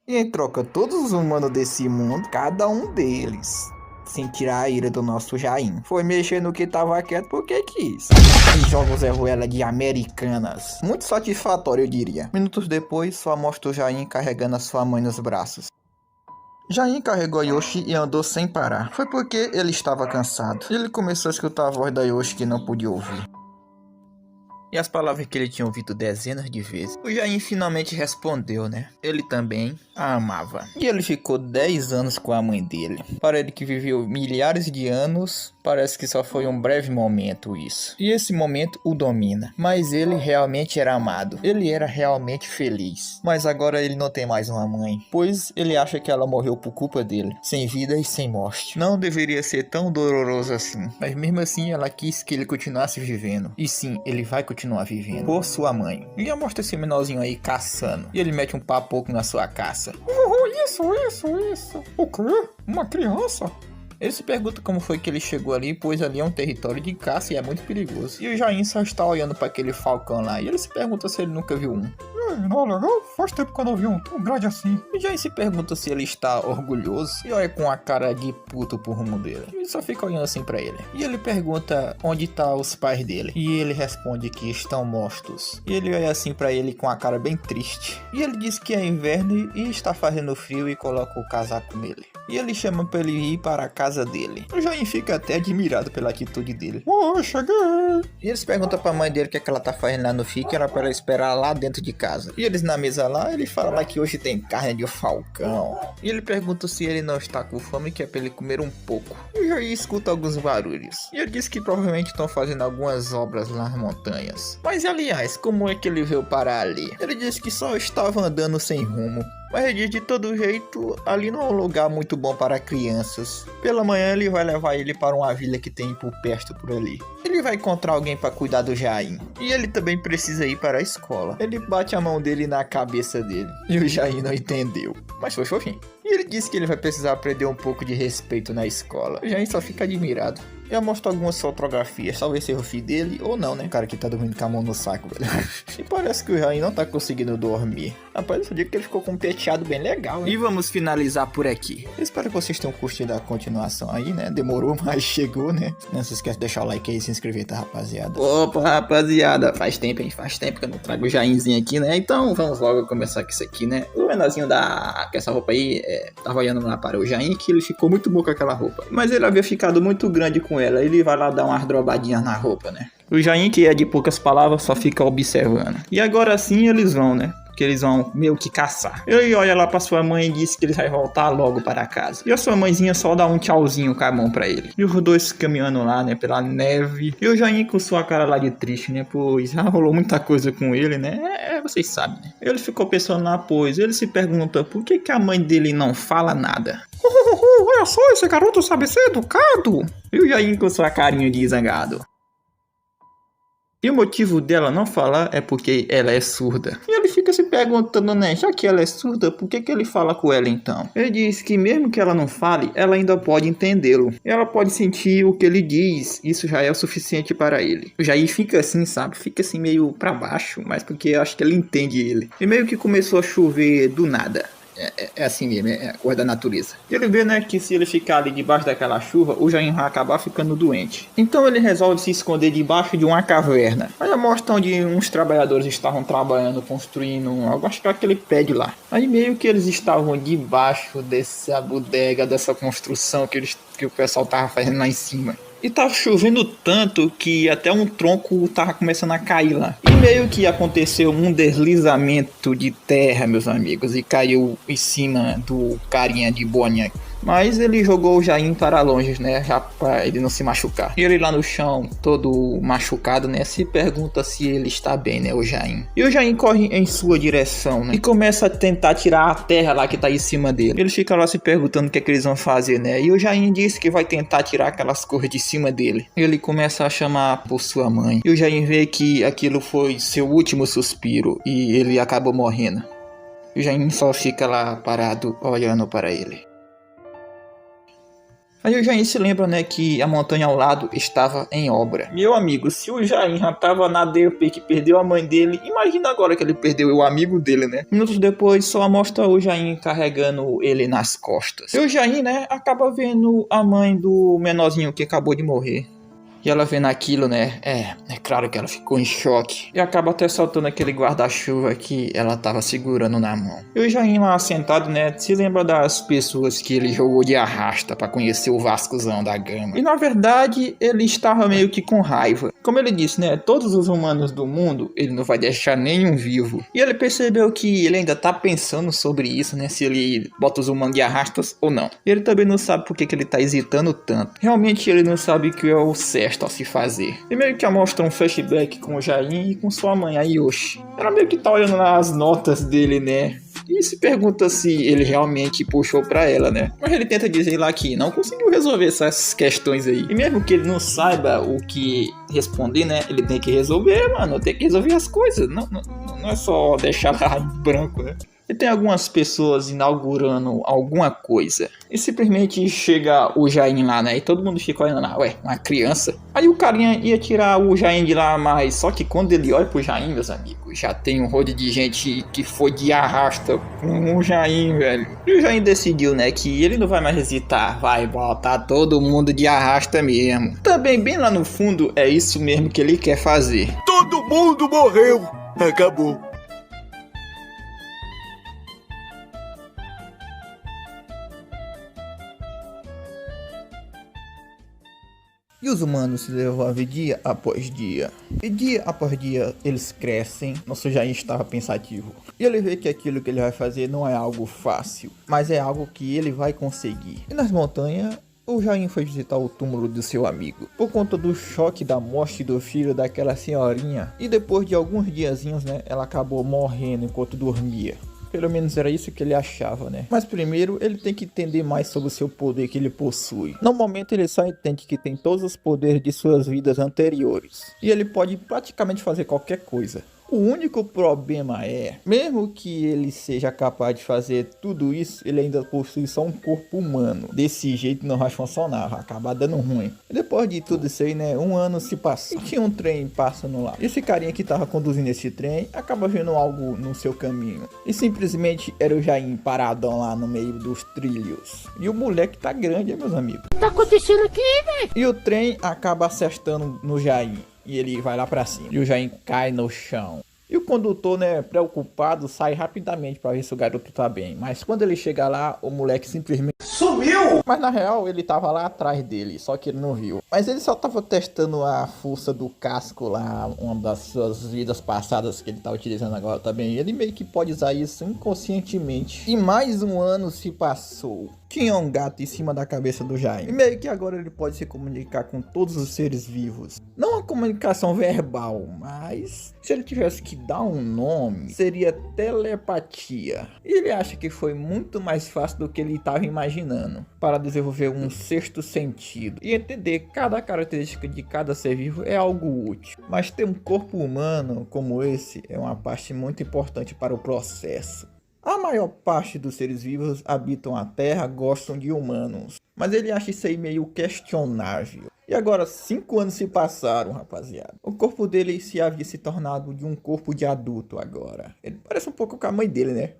S3: E em troca, todos os humanos desse mundo, cada um deles, sem tirar a ira do nosso Jain, foi mexer no que tava quieto porque quis. E jogos Zé Ruela de Americanas. Muito satisfatório, eu diria. Minutos depois, só mostra o Jain carregando a sua mãe nos braços. Jain carregou a Yoshi e andou sem parar. Foi porque ele estava cansado. Ele começou a escutar a voz da Yoshi que não podia ouvir. E as palavras que ele tinha ouvido dezenas de vezes. O Jain finalmente respondeu, né? Ele também a amava. E ele ficou 10 anos com a mãe dele. Para ele que viveu milhares de anos, parece que só foi um breve momento isso. E esse momento o domina. Mas ele realmente era amado. Ele era realmente feliz. Mas agora ele não tem mais uma mãe. Pois ele acha que ela morreu por culpa dele. Sem vida e sem morte. Não deveria ser tão doloroso assim. Mas mesmo assim ela quis que ele continuasse vivendo. E sim, ele vai continuar vivendo por sua mãe. E já mostra esse menorzinho aí caçando. E ele mete um papoco na sua caça.
S6: Isso. O quê? Uma criança?
S3: Ele se pergunta como foi que ele chegou ali, pois ali é um território de caça e é muito perigoso. E o Jain só está olhando para aquele falcão lá. E ele se pergunta se ele nunca viu um.
S6: Não, legal? Faz tempo que eu não vi um tão grande assim.
S3: E Jain se pergunta se ele está orgulhoso e olha com a cara de puto pro rumo dele. E ele só fica olhando assim pra ele. E ele pergunta onde tá os pais dele. E ele responde que estão mortos. E ele olha assim pra ele com a cara bem triste. E ele diz que é inverno e está fazendo frio e coloca o casaco nele. E ele chama pra ele ir para a casa dele. O Jain fica até admirado pela atitude dele.
S6: Oh, cheguei!
S3: E eles perguntam pra mãe dele o que, é que ela tá fazendo lá no fio, que era pra ela esperar lá dentro de casa. E eles na mesa lá, ele fala lá que hoje tem carne de falcão. E ele pergunta se ele não está com fome, que é pra ele comer um pouco. E o Jain escuta alguns barulhos. E ele diz que provavelmente estão fazendo algumas obras lá nas montanhas. Mas aliás, como é que ele veio parar ali? Ele diz que só estava andando sem rumo. Mas ele diz de todo jeito, ali não é um lugar muito bom para crianças. Pela manhã ele vai levar ele para uma vila que tem por perto por ali. Ele vai encontrar alguém para cuidar do Jain. E ele também precisa ir para a escola. Ele bate a mão dele na cabeça dele. E o Jain não entendeu. Mas foi fofinho. E ele disse que ele vai precisar aprender um pouco de respeito na escola. O Jain só fica admirado. Eu mostro algumas fotografias, talvez seja o filho dele ou não, né? O cara que tá dormindo com a mão no saco, velho. E parece que o Jain não tá conseguindo dormir. Rapaz, eu digo que ele ficou com um penteado bem legal, né? E vamos finalizar por aqui. Eu espero que vocês tenham curtido a continuação aí, né? Demorou, mas chegou, né? Não se esquece de deixar o like aí e se inscrever, tá, rapaziada? Opa, rapaziada, faz tempo, hein? Faz tempo que eu não trago o Jainzinho aqui, né? Então vamos logo começar com isso aqui, né? O menorzinho com essa roupa aí, tava olhando lá para o Jain, que ele ficou muito bom com aquela roupa. Mas ele havia ficado muito grande com ela. Ele vai lá dar umas drobadinhas na roupa, né? O Jain, que é de poucas palavras, só fica observando. E agora sim eles vão, né? Que eles vão meio que caçar. Ele olha lá pra sua mãe e diz que ele vai voltar logo para casa. E a sua mãezinha só dá um tchauzinho com a mão pra ele. E os dois caminhando lá, né, pela neve. E o Jain com sua cara lá de triste, né, pois já rolou muita coisa com ele, né, vocês sabem, né. Ele ficou pensando lá, pois ele se pergunta por que a mãe dele não fala nada.
S6: Olha só, esse garoto sabe ser educado.
S3: E o Jain com sua carinha de zangado.
S1: E o motivo dela não falar é porque ela é surda. E ele fica se perguntando, né, já que ela é surda, por que ele fala com ela então? Ele diz que mesmo que ela não fale, ela ainda pode entendê-lo. Ela pode sentir o que ele diz, isso já é o suficiente para ele. O Jair fica assim, sabe, fica assim meio pra baixo, mas porque eu acho que ele entende ele. E meio que começou a chover do nada. É assim mesmo, é a coisa da natureza. E ele vê, né, que se ele ficar ali debaixo daquela chuva, o Jair vai acabar ficando doente. Então ele resolve se esconder debaixo de uma caverna. Aí mostra onde uns trabalhadores estavam trabalhando, construindo algo, acho que é aquele prédio lá. Aí meio que eles estavam debaixo dessa bodega, dessa construção que o pessoal tava fazendo lá em cima. E tava chovendo tanto que até um tronco tava começando a cair lá. E meio que aconteceu um deslizamento de terra, meus amigos, e caiu em cima do carinha de boné. Mas ele jogou o Jair para longe, né, já para ele não se machucar. E ele lá no chão, todo machucado, né, se pergunta se ele está bem, né, o Jair. E o Jair corre em sua direção, né, e começa a tentar tirar a terra lá que tá em cima dele. Ele fica lá se perguntando o que é que eles vão fazer, né, e o Jair diz que vai tentar tirar aquelas coisas de cima dele. Ele começa a chamar por sua mãe. E o Jair vê que aquilo foi seu último suspiro e ele acabou morrendo. E o Jair só fica lá parado, olhando para ele. Aí o Jair se lembra, né, que a montanha ao lado estava em obra. Meu amigo, se o Jair já estava na DP que perdeu a mãe dele, imagina agora que ele perdeu o amigo dele, né? Minutos depois só mostra o Jair carregando ele nas costas. E o Jair, né, acaba vendo a mãe do menorzinho que acabou de morrer. E ela vendo aquilo, né, é claro que ela ficou em choque. E acaba até soltando aquele guarda-chuva que ela tava segurando na mão. E o Jair lá sentado, né, se lembra das pessoas que ele jogou de arrasta pra conhecer o Vascozão da Gama. E na verdade, ele estava meio que com raiva. Como ele disse, né, todos os humanos do mundo, ele não vai deixar nenhum vivo. E ele percebeu que ele ainda tá pensando sobre isso, né, se ele bota os humanos de arrastas ou não. E ele também não sabe por que ele tá hesitando tanto. Realmente ele não sabe o que é o certo a se fazer. E meio que mostra um flashback com o Jair e com sua mãe, a Yoshi. Ela meio que tá olhando lá as notas dele, né? E se pergunta se ele realmente puxou pra ela, né? Mas ele tenta dizer lá que não conseguiu resolver essas questões aí. E mesmo que ele não saiba o que responder, né? Ele tem que resolver, mano. Tem que resolver as coisas. Não é só deixar lá em branco, né? E tem algumas pessoas inaugurando alguma coisa. E simplesmente chega o Jair lá, né? E todo mundo fica olhando lá, ué, uma criança. Aí o carinha ia tirar o Jair de lá, mas só que quando ele olha pro Jair, meus amigos, já tem um rodo de gente que foi de arrasta com o Jair, velho. E o Jair decidiu, né, que ele não vai mais hesitar, vai botar todo mundo de arrasta mesmo. Também bem lá no fundo é isso mesmo que ele quer fazer.
S6: Todo mundo morreu. Acabou.
S3: E os humanos se desenvolvem dia após dia. E dia após dia eles crescem. Nosso Jair estava pensativo. E ele vê que aquilo que ele vai fazer não é algo fácil, mas é algo que ele vai conseguir. E nas montanhas, o Jair foi visitar o túmulo do seu amigo, por conta do choque da morte do filho daquela senhorinha. E depois de alguns diazinhos, né, ela acabou morrendo enquanto dormia. Pelo menos era isso que ele achava, né? Mas primeiro ele tem que entender mais sobre o seu poder que ele possui. No momento ele só entende que tem todos os poderes de suas vidas anteriores. E ele pode praticamente fazer qualquer coisa. O único problema é, mesmo que ele seja capaz de fazer tudo isso, ele ainda possui só um corpo humano. Desse jeito não vai funcionar, vai acabar dando ruim. E depois de tudo isso aí, né, um ano se passou. E tinha um trem passando lá. Esse carinha que tava conduzindo esse trem, acaba vendo algo no seu caminho. E simplesmente era o Jair paradão lá no meio dos trilhos. E o moleque tá grande, meus amigos.
S2: O que tá acontecendo aqui, velho?
S3: E o trem acaba acertando no Jair. E ele vai lá pra cima. E o Jair cai no chão. E o condutor, né, preocupado, sai rapidamente pra ver se o garoto tá bem. Mas quando ele chega lá, o moleque simplesmente sumiu! Mas na real, ele tava lá atrás dele, só que ele não viu. Mas ele só tava testando a força do casco lá, uma das suas vidas passadas que ele tá utilizando agora também. Ele meio que pode usar isso inconscientemente. E mais um ano se passou. tinha um gato em cima da cabeça do Jaim. E meio que agora ele pode se comunicar com todos os seres vivos. Não uma comunicação verbal, mas se ele tivesse que dar um nome, seria telepatia. E ele acha que foi muito mais fácil do que ele estava imaginando para desenvolver um sexto sentido. E entender cada característica de cada ser vivo é algo útil. Mas ter um corpo humano como esse é uma parte muito importante para o processo. A maior parte dos seres vivos habitam a Terra, gostam de humanos. Mas ele acha isso aí meio questionável. E agora 5 anos se passaram, rapaziada. O corpo dele se havia se tornado de um corpo de adulto agora. Ele parece um pouco com a mãe dele, né?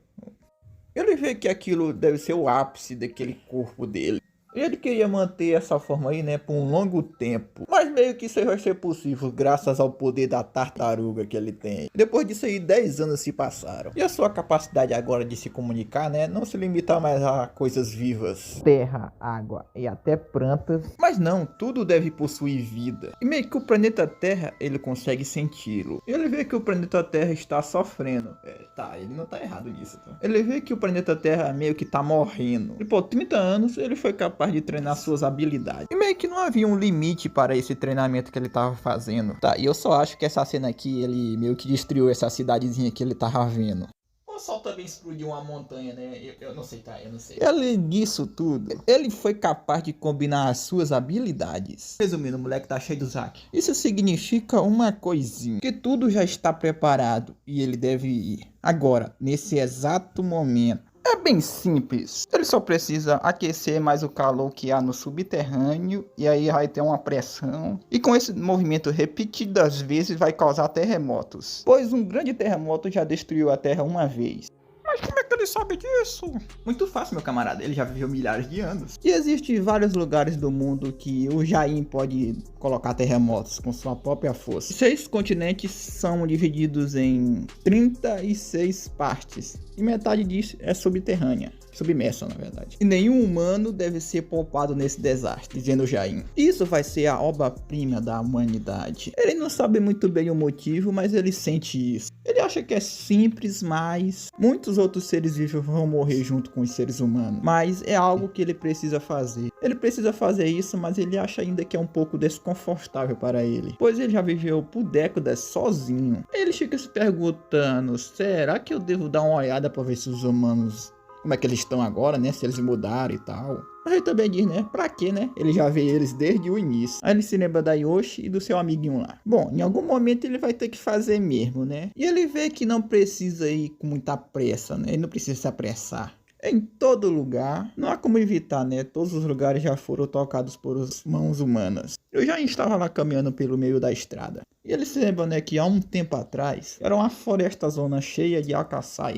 S3: Ele vê que aquilo deve ser o ápice daquele corpo dele. E ele queria manter essa forma aí, né, por um longo tempo. Mas meio que isso aí vai ser possível graças ao poder da tartaruga que ele tem. Depois disso aí, 10 anos se passaram. E a sua capacidade agora de se comunicar, né, não se limita mais a coisas vivas. Terra, água e até plantas. Mas não, tudo deve possuir vida. E meio que o planeta Terra, ele consegue senti-lo. Ele vê que o planeta Terra está sofrendo. Ele não tá errado nisso, tá? Ele vê que o planeta Terra meio que tá morrendo. E por 30 anos, ele foi capaz de treinar suas habilidades. E meio que não havia um limite para esse treinamento que ele tava fazendo. Tá, e eu só acho que essa cena aqui, ele meio que destruiu essa cidadezinha que ele tava vendo. O sol também explodiu uma montanha, né? Eu não sei, tá? Eu não sei. Além disso tudo, ele foi capaz de combinar as suas habilidades. Resumindo, o moleque tá cheio do Zack. Isso significa uma coisinha. Que tudo já está preparado e ele deve ir. Agora, nesse exato momento. É bem simples, ele só precisa aquecer mais o calor que há no subterrâneo e aí vai ter uma pressão. E com esse movimento repetidas vezes vai causar terremotos, pois um grande terremoto já destruiu a Terra uma vez. Mas como é que ele sabe disso? Muito fácil, meu camarada, ele já viveu milhares de anos. E existem vários lugares do mundo que o Jaim pode colocar terremotos com sua própria força. 6 continentes são divididos em 36 partes. E metade disso é subterrânea. Submersa, na verdade. E nenhum humano deve ser poupado nesse desastre, dizendo Jaim. Isso vai ser a obra-prima da humanidade. Ele não sabe muito bem o motivo, mas ele sente isso. Ele acha que é simples, mas muitos outros seres vivos vão morrer junto com os seres humanos. Mas é algo que ele precisa fazer. Ele precisa fazer isso, mas ele acha ainda que é um pouco desconfortável para ele, pois ele já viveu por décadas sozinho. Ele fica se perguntando, será que eu devo dar uma olhada para ver se os humanos, como é que eles estão agora, né? Se eles mudaram e tal. Mas ele também diz, né? Pra quê, né? Ele já vê eles desde o início. Aí ele se lembra da Yoshi e do seu amiguinho lá. Bom, em algum momento ele vai ter que fazer mesmo, né? E ele vê que não precisa ir com muita pressa, né? Ele não precisa se apressar. Em todo lugar, não há como evitar, né? Todos os lugares já foram tocados por mãos humanas. Eu já estava lá caminhando pelo meio da estrada. E ele se lembra, né, que há um tempo atrás, era uma floresta zona cheia de acacias.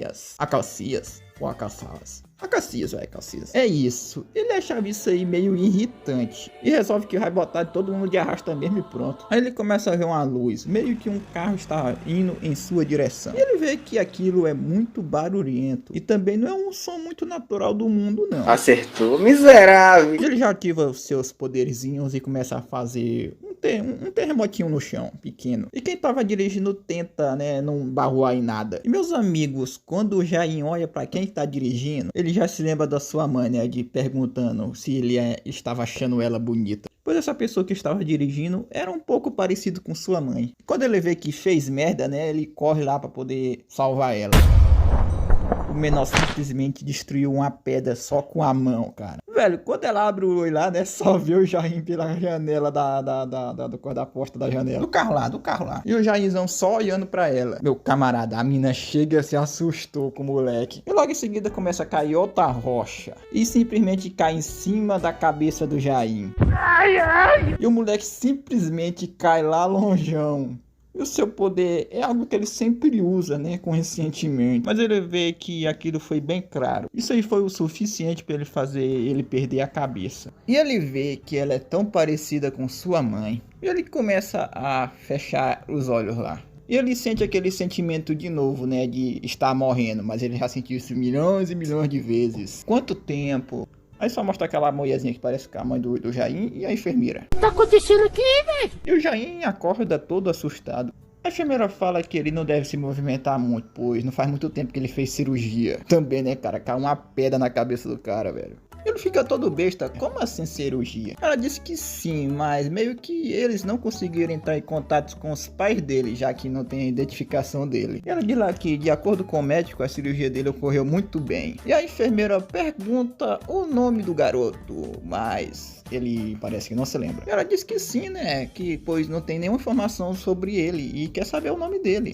S3: É isso. Ele achava isso aí meio irritante. E resolve que vai botar todo mundo de arrasta mesmo e pronto. Aí ele começa a ver uma luz. Meio que um carro está indo em sua direção. E ele vê que aquilo é muito barulhento. E também não é um som muito natural do mundo, não.
S7: Acertou, miserável.
S3: Ele já ativa os seus poderzinhos e começa a fazer um terremotinho no chão, pequeno. E quem tava dirigindo tenta, né, não barroar em nada. E meus amigos, quando o Jaim olha pra quem tá dirigindo, ele já se lembra da sua mãe, né, de perguntando se ele estava achando ela bonita. Pois essa pessoa que estava dirigindo era um pouco parecido com sua mãe. Quando ele vê que fez merda, né, ele corre lá pra poder salvar ela. O menor simplesmente destruiu uma pedra só com a mão, cara. Velho, quando ela abre o olho lá, né, só vê o Jaim pela janela da porta da janela. Do carro lá. E o Jaimzão só olhando pra ela. Meu camarada, a mina chega e se assustou com o moleque. E logo em seguida começa a cair outra rocha. E simplesmente cai em cima da cabeça do Jaim. E o moleque simplesmente cai lá longeão. E o seu poder é algo que ele sempre usa, né, conscientemente. Mas ele vê que aquilo foi bem claro. Isso aí foi o suficiente para ele fazer ele perder a cabeça. E ele vê que ela é tão parecida com sua mãe. E ele começa a fechar os olhos lá. E ele sente aquele sentimento de novo, né, de estar morrendo. Mas ele já sentiu isso milhões e milhões de vezes. Quanto tempo? Aí só mostra aquela mulherzinha que parece com a mãe do Jaim e a enfermeira.
S2: O que tá acontecendo aqui, velho?
S3: E o Jaim acorda todo assustado. A enfermeira fala que ele não deve se movimentar muito, pois não faz muito tempo que ele fez cirurgia. Também, né, cara? Caiu uma pedra na cabeça do cara, velho. Ele fica todo besta, como assim cirurgia? Ela disse que sim, mas meio que eles não conseguiram entrar em contato com os pais dele, já que não tem a identificação dele. Ela diz lá que, de acordo com o médico, a cirurgia dele ocorreu muito bem. E a enfermeira pergunta o nome do garoto, mas ele parece que não se lembra. Ela diz que sim, né, que pois não tem nenhuma informação sobre ele e quer saber o nome dele.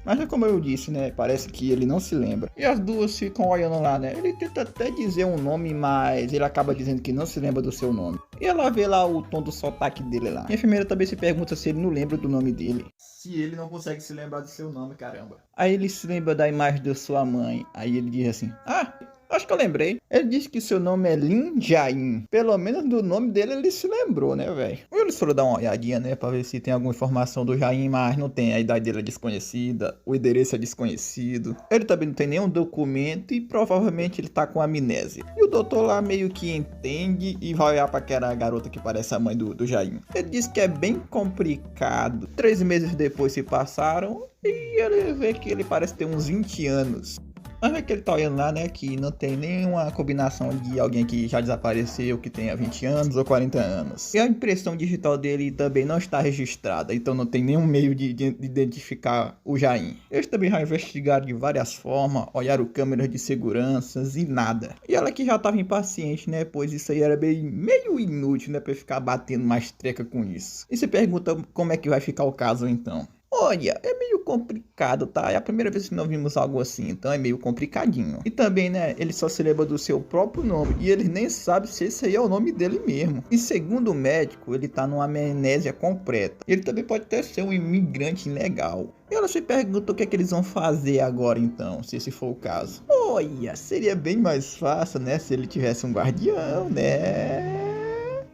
S3: Mas é como eu disse, né? Parece que ele não se lembra. E as duas ficam olhando lá, né? Ele tenta até dizer um nome, mas ele acaba dizendo que não se lembra do seu nome. E ela vê lá o tom do sotaque dele lá. E a enfermeira também se pergunta se ele não lembra do nome dele.
S4: Se ele não consegue se lembrar do seu nome, caramba.
S3: Aí ele se lembra da imagem da sua mãe. Aí ele diz assim: ah, acho que eu lembrei. Ele disse que seu nome é Lin Jain. Pelo menos do nome dele ele se lembrou, né, velho? Eles foram dar uma olhadinha, né, pra ver se tem alguma informação do Jain, mas não tem. A idade dele é desconhecida, o endereço é desconhecido. Ele também não tem nenhum documento e provavelmente ele tá com amnésia. E o doutor lá meio que entende e vai olhar pra aquela garota que parece a mãe do Jain. Ele diz que é bem complicado. 3 meses depois se passaram e ele vê que ele parece ter uns 20 anos. Mas é que ele tá olhando lá, né, que não tem nenhuma combinação de alguém que já desapareceu, que tenha 20 anos ou 40 anos. E a impressão digital dele também não está registrada, então não tem nenhum meio de identificar o Jain. Eles também já investigaram de várias formas, olharam câmeras de seguranças e nada. E ela que já estava impaciente, né, pois isso aí era meio inútil, né, pra ficar batendo mais treca com isso. E se pergunta como é que vai ficar o caso então. Olha, é meio complicado, tá? É a primeira vez que nós vimos algo assim, então é meio complicadinho. E também, né, ele só se lembra do seu próprio nome e ele nem sabe se esse aí é o nome dele mesmo. E segundo o médico, ele tá numa amnésia completa. Ele também pode até ser um imigrante ilegal. E ela se pergunta o que é que eles vão fazer agora então, se esse for o caso. Olha, seria bem mais fácil, né, se ele tivesse um guardião, né?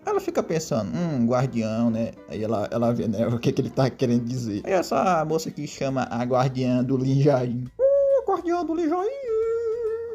S3: Ela fica pensando, guardião, né? Aí ela vê, né, o que ele tá querendo dizer. Aí essa moça que chama a guardiã do Lin Jain. Guardiã do Lin Jain.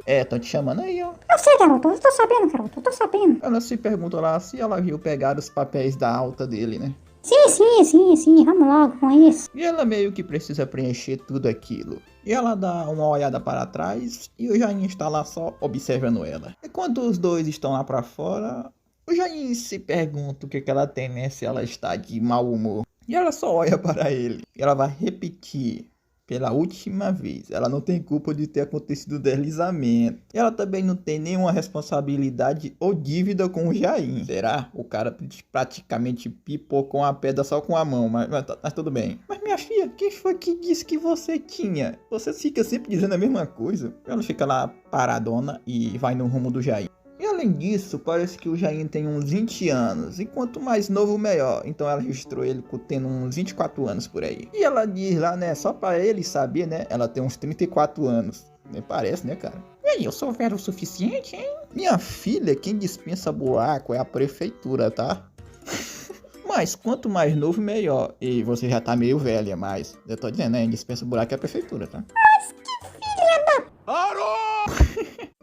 S3: É, tão te chamando aí, ó.
S5: Eu sei, garoto, eu tô sabendo, garoto, eu tô sabendo.
S3: Ela se pergunta lá se ela viu pegar os papéis da alta dele, né?
S5: Sim, vamos logo com isso.
S3: E ela meio que precisa preencher tudo aquilo. E ela dá uma olhada para trás e o Jain está lá só observando ela. Enquanto os dois estão lá pra fora, o Jain se pergunta o que ela tem, né? Se ela está de mau humor. E ela só olha para ele. E ela vai repetir pela última vez. Ela não tem culpa de ter acontecido o deslizamento. E ela também não tem nenhuma responsabilidade ou dívida com o Jain. Será? O cara praticamente pipocou a pedra só com a mão. Mas tudo bem. Mas minha filha, quem foi que disse que você tinha? Você fica sempre dizendo a mesma coisa. Ela fica lá paradona e vai no rumo do Jain. E além disso, parece que o Jain tem uns 20 anos, e quanto mais novo, melhor. Então ela registrou ele tendo uns 24 anos por aí. E ela diz lá, né, só pra ele saber, né, ela tem uns 34 anos. Nem parece, né, cara? E aí, eu sou velho o suficiente, hein? Minha filha, quem dispensa buraco é a prefeitura, tá? Mas quanto mais novo, melhor. E você já tá meio velha, mas eu tô dizendo, né, quem dispensa buraco é a prefeitura, tá?
S5: Mas que filha da...
S8: Parou!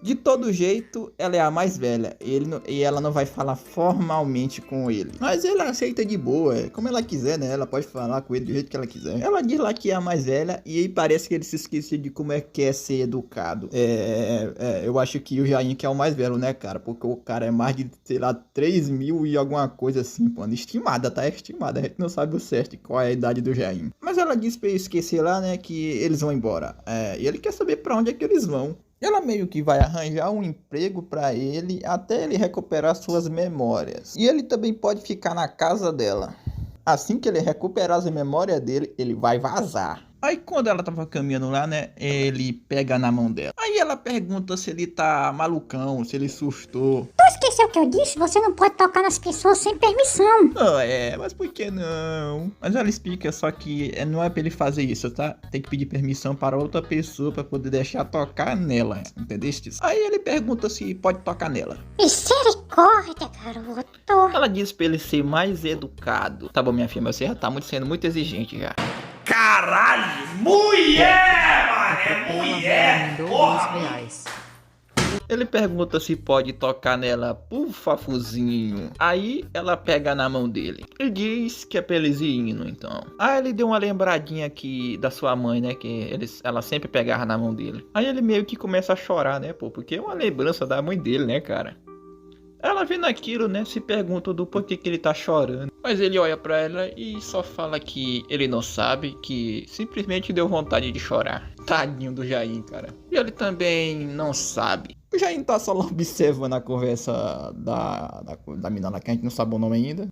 S3: De todo jeito, ela é a mais velha e ela não vai falar formalmente com ele. Mas ele aceita de boa, como ela quiser, né? Ela pode falar com ele do jeito que ela quiser. Ela diz lá que é a mais velha e aí parece que ele se esqueceu de como é que é ser educado. Eu acho que o Jain que é o mais velho, né, cara? Porque o cara é mais de, sei lá, 3 mil e alguma coisa assim, pô. Estimada, tá? Estimada. A gente não sabe o certo qual é a idade do Jain. Mas ela diz pra eu esquecer lá, né, que eles vão embora. E ele quer saber pra onde é que eles vão. Ela meio que vai arranjar um emprego pra ele até ele recuperar suas memórias. E ele também pode ficar na casa dela. Assim que ele recuperar as memórias dele, ele vai vazar. Aí quando ela tava caminhando lá, né, ele pega na mão dela. Aí ela pergunta se ele tá malucão, se ele surtou.
S5: Tu esqueceu o que eu disse? Você não pode tocar nas pessoas sem permissão.
S3: Mas por que não? Mas ela explica só que não é pra ele fazer isso, tá? Tem que pedir permissão para outra pessoa pra poder deixar tocar nela, entendeste? Aí ele pergunta se pode tocar nela.
S5: Misericórdia, garoto.
S3: Ela diz pra ele ser mais educado. Tá bom, minha filha, mas você já tá sendo muito exigente já.
S8: Caralho! Mulher, mano! É mulher! Porra!
S4: Ele pergunta se pode tocar nela por fafuzinho. Aí ela pega na mão dele e diz que é pra eles ir indo, então. Aí ele deu uma lembradinha aqui da sua mãe, né? Que ela sempre pegava na mão dele. Aí ele meio que começa a chorar, né, pô? Porque é uma lembrança da mãe dele, né, cara? Ela vendo aquilo, né, se pergunta do porquê que ele tá chorando. Mas ele olha pra ela e só fala que ele não sabe, que simplesmente deu vontade de chorar. Tadinho do Jair, cara. E ele também não sabe. O Jair tá só lá observando a conversa da menina que a gente não sabe o nome ainda.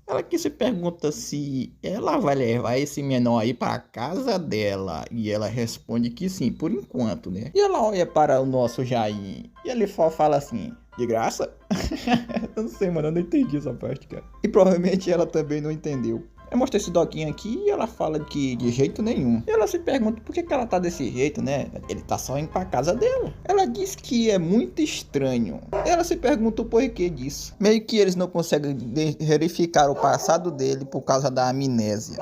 S4: Ela que se pergunta se ela vai levar esse menor aí pra casa dela. E ela responde que sim, por enquanto, né? E ela olha para o nosso Jair e ele só fala assim: de graça? Eu não sei, mano, eu não entendi essa parte, cara. E provavelmente ela também não entendeu. Eu mostrei esse doquinho aqui e ela fala que de jeito nenhum. E ela se pergunta por que ela tá desse jeito, né? Ele tá só indo pra casa dela. Ela diz que é muito estranho. Ela se pergunta o porquê disso. Meio que eles não conseguem verificar o passado dele por causa da amnésia.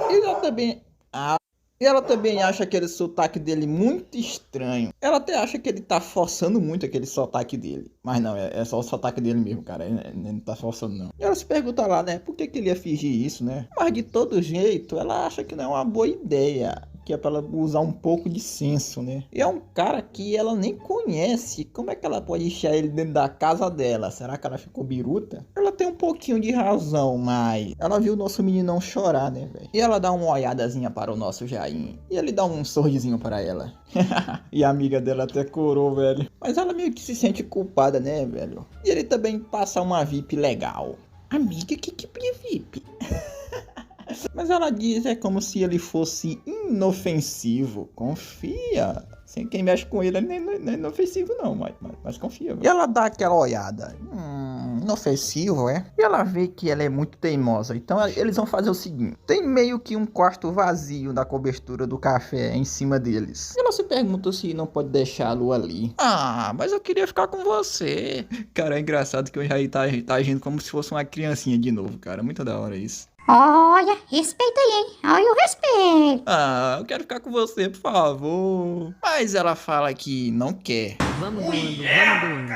S4: E ela também acha aquele sotaque dele muito estranho. Ela até acha que ele tá forçando muito aquele sotaque dele. Mas não, é só o sotaque dele mesmo, cara. Ele não tá forçando, não. E ela se pergunta lá, né? Por que ele ia fingir isso, né? Mas de todo jeito, ela acha que não é uma boa ideia. Que é pra ela usar um pouco de senso, né? E é um cara que ela nem conhece. Como é que ela pode deixar ele dentro da casa dela? Será que ela ficou biruta? Ela tem um pouquinho de razão, mas ela viu o nosso meninão chorar, né, velho? E ela dá uma olhadazinha para o nosso Jair. E ele dá um sorrisinho para ela. E a amiga dela até corou, velho. Mas ela meio que se sente culpada, né, velho? E ele também passa uma VIP legal. Amiga, que é VIP? Mas ela diz, é como se ele fosse inofensivo. Confia. Sem quem mexe com ele, ele não é inofensivo não, mas confia. E ela dá aquela olhada. Inofensivo, é? E ela vê que ela é muito teimosa. Então eles vão fazer o seguinte. Tem meio que um quarto vazio da cobertura do café em cima deles. E ela se pergunta se não pode deixá-lo ali. Ah, mas eu queria ficar com você. Cara, é engraçado que o Jair tá agindo como se fosse uma criancinha de novo, cara. Muito da hora isso.
S5: Olha, respeita aí, hein? Olha o respeito.
S4: Ah, eu quero ficar com você, por favor. Mas ela fala que não quer.
S2: Vamos doendo.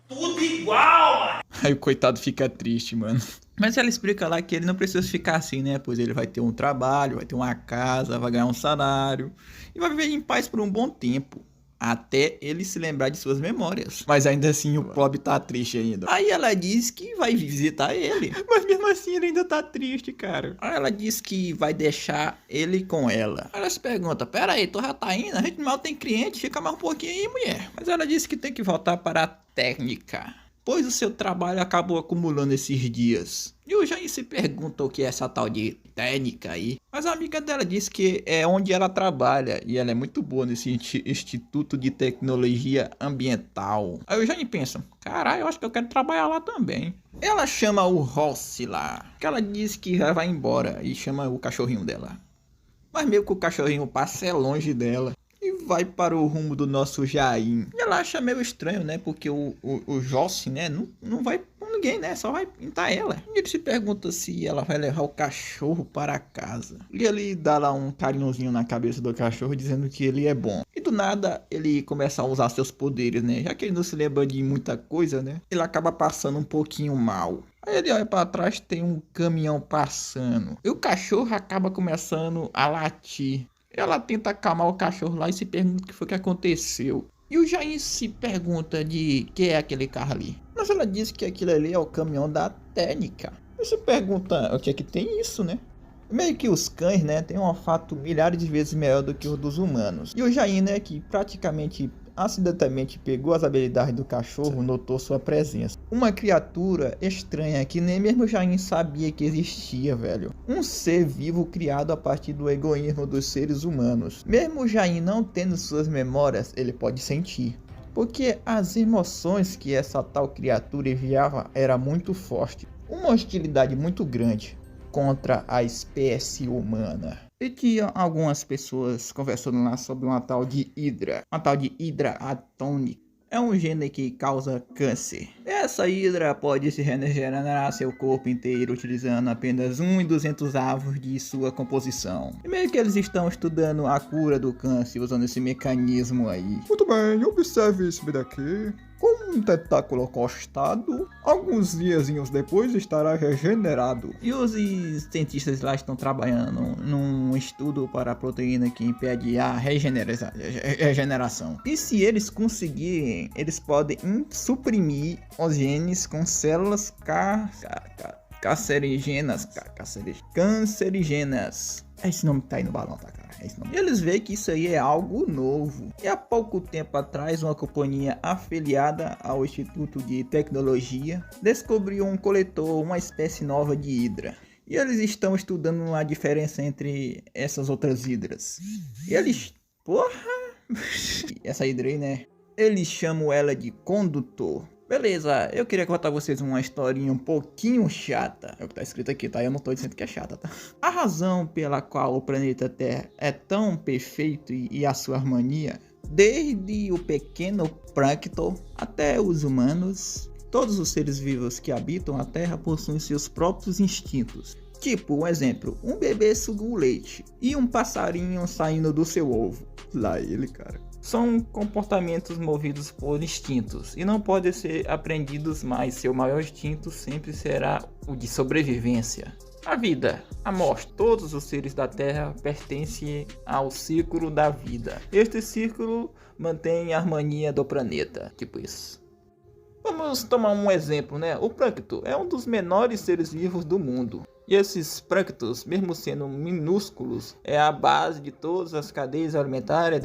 S8: Tudo igual, mano.
S4: Aí o coitado fica triste, mano. Mas ela explica lá que ele não precisa ficar assim, né? Pois ele vai ter um trabalho, vai ter uma casa, vai ganhar um salário. E vai viver em paz por um bom tempo. Até ele se lembrar de suas memórias. Mas ainda assim o pobre tá triste ainda. Aí ela diz que vai visitar ele. Mas mesmo assim ele ainda tá triste, cara. Aí ela diz que vai deixar ele com ela. Aí ela se pergunta, pera aí, tu já tá indo? A gente mal tem cliente, fica mais um pouquinho aí, mulher. Mas ela disse que tem que voltar para a técnica, pois o seu trabalho acabou acumulando esses dias. E o Jair se pergunta o que é essa tal de técnica aí. Mas a amiga dela disse que é onde ela trabalha. E ela é muito boa nesse Instituto de Tecnologia Ambiental. Aí o Jair pensa, caralho, eu acho que eu quero trabalhar lá também. Ela chama o Rossi lá, que ela diz que já vai embora. E chama o cachorrinho dela. Mas meio que o cachorrinho passa longe dela. E vai para o rumo do nosso Jair. E ela acha meio estranho, né? Porque o Jossi, né? Não vai com ninguém, né? Só vai pintar ela. E ele se pergunta se ela vai levar o cachorro para casa. E ele dá lá um carinhozinho na cabeça do cachorro, dizendo que ele é bom. E do nada, ele começa a usar seus poderes, né? Já que ele não se lembra de muita coisa, né? Ele acaba passando um pouquinho mal. Aí ele olha para trás, tem um caminhão passando. E o cachorro acaba começando a latir. Ela tenta acalmar o cachorro lá e se pergunta o que foi que aconteceu. E o Jair se pergunta de que é aquele carro ali. Mas ela diz que aquilo ali é o caminhão da técnica. E se pergunta o que é que tem isso, né? Meio que os cães, né, têm um olfato milhares de vezes melhor do que o dos humanos. E o Jair, né, que praticamente acidentalmente pegou as habilidades do cachorro, notou sua presença. Uma criatura estranha que nem mesmo o Jair sabia que existia, velho. Um ser vivo criado a partir do egoísmo dos seres humanos. Mesmo o Jair não tendo suas memórias, ele pode sentir. Porque as emoções que essa tal criatura enviava era muito forte. Uma hostilidade muito grande contra a espécie humana. E tinha algumas pessoas conversando lá sobre uma tal de Hidra. Uma tal de Hidra atômica.
S3: é um gene que causa câncer. Essa hidra pode se regenerar seu corpo inteiro utilizando apenas 1 em 200 avos de sua composição. E meio que eles estão estudando a cura do câncer usando esse mecanismo aí.
S6: Muito bem, observe isso daqui. Com um tentáculo acostado, alguns diazinhos depois estará regenerado.
S3: E os cientistas lá estão trabalhando num estudo para a proteína que impede a regeneração. E se eles conseguirem, eles podem suprimir os genes com células cancerígenas. Esse nome tá aí no balão, tá, cara? É esse nome. E eles veem que isso aí é algo novo. E há pouco tempo atrás, uma companhia afiliada ao Instituto de Tecnologia descobriu um coletor, uma espécie nova de hidra. E eles estão estudando a diferença entre essas outras hidras. E eles... Porra! Essa hidra aí, né? Eles chamam ela de condutor. Beleza, eu queria contar a vocês uma historinha um pouquinho chata. É o que tá escrito aqui, tá? Eu não tô dizendo que é chata, tá? A razão pela qual o planeta Terra é tão perfeito e a sua harmonia, desde o pequeno plâncton até os humanos, todos os seres vivos que habitam a Terra possuem seus próprios instintos. Tipo, um exemplo, um bebê suga o leite e um passarinho saindo do seu ovo. Lá ele, cara. São comportamentos movidos por instintos e não podem ser aprendidos, mas seu maior instinto sempre será o de sobrevivência. A vida, a morte, todos os seres da Terra pertencem ao círculo da vida. Este círculo mantém a harmonia do planeta, tipo isso. Vamos tomar um exemplo, né? O plâncton é um dos menores seres vivos do mundo. E esses plânctons, mesmo sendo minúsculos, é a base de todas as cadeias alimentares,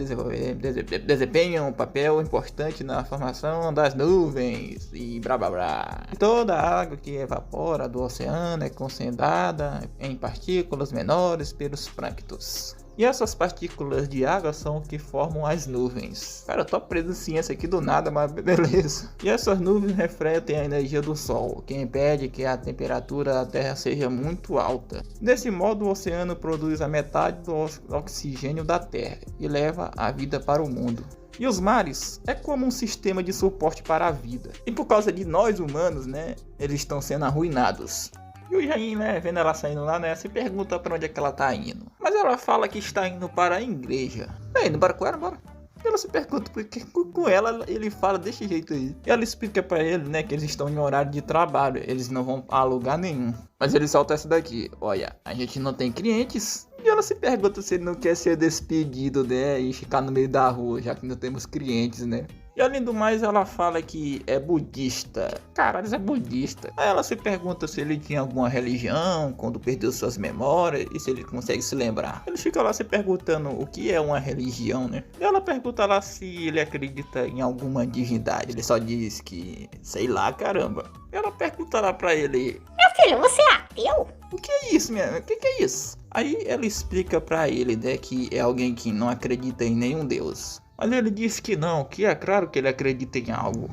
S3: desempenham um papel importante na formação das nuvens e blá blá blá. Toda a água que evapora do oceano é concentrada em partículas menores pelos plânctons. E essas partículas de água são o que formam as nuvens. Cara, eu tô preso em ciência aqui do nada, mas beleza. E essas nuvens refletem a energia do Sol, que impede que a temperatura da Terra seja muito alta. Desse modo, o oceano produz a metade do oxigênio da Terra e leva a vida para o mundo. E os mares é como um sistema de suporte para a vida. E por causa de nós humanos, né, eles estão sendo arruinados. E o Jain, né, vendo ela saindo lá, né, se pergunta para onde é que ela tá indo. Mas ela fala que está indo para a igreja. Indo para com ela, bora. Ela se pergunta porque com ela ele fala desse jeito aí. E ela explica para ele, né, que eles estão em horário de trabalho, eles não vão a lugar nenhum. Mas ele solta essa daqui, olha, a gente não tem clientes. E ela se pergunta se ele não quer ser despedido, né, e ficar no meio da rua, já que não temos clientes, né. E além do mais, ela fala que é budista. Caralho, é budista. Aí ela se pergunta se ele tinha alguma religião quando perdeu suas memórias e se ele consegue se lembrar. Ele fica lá se perguntando o que é uma religião, né? E ela pergunta lá se ele acredita em alguma divindade. Ele só diz que, sei lá, caramba. E ela pergunta lá pra ele:
S5: Meu filho, você é ateu?
S3: o que é isso, minha? O que é isso? Aí ela explica pra ele, né, que é alguém que não acredita em nenhum deus. Mas ele diz que não, que é claro que ele acredita em algo.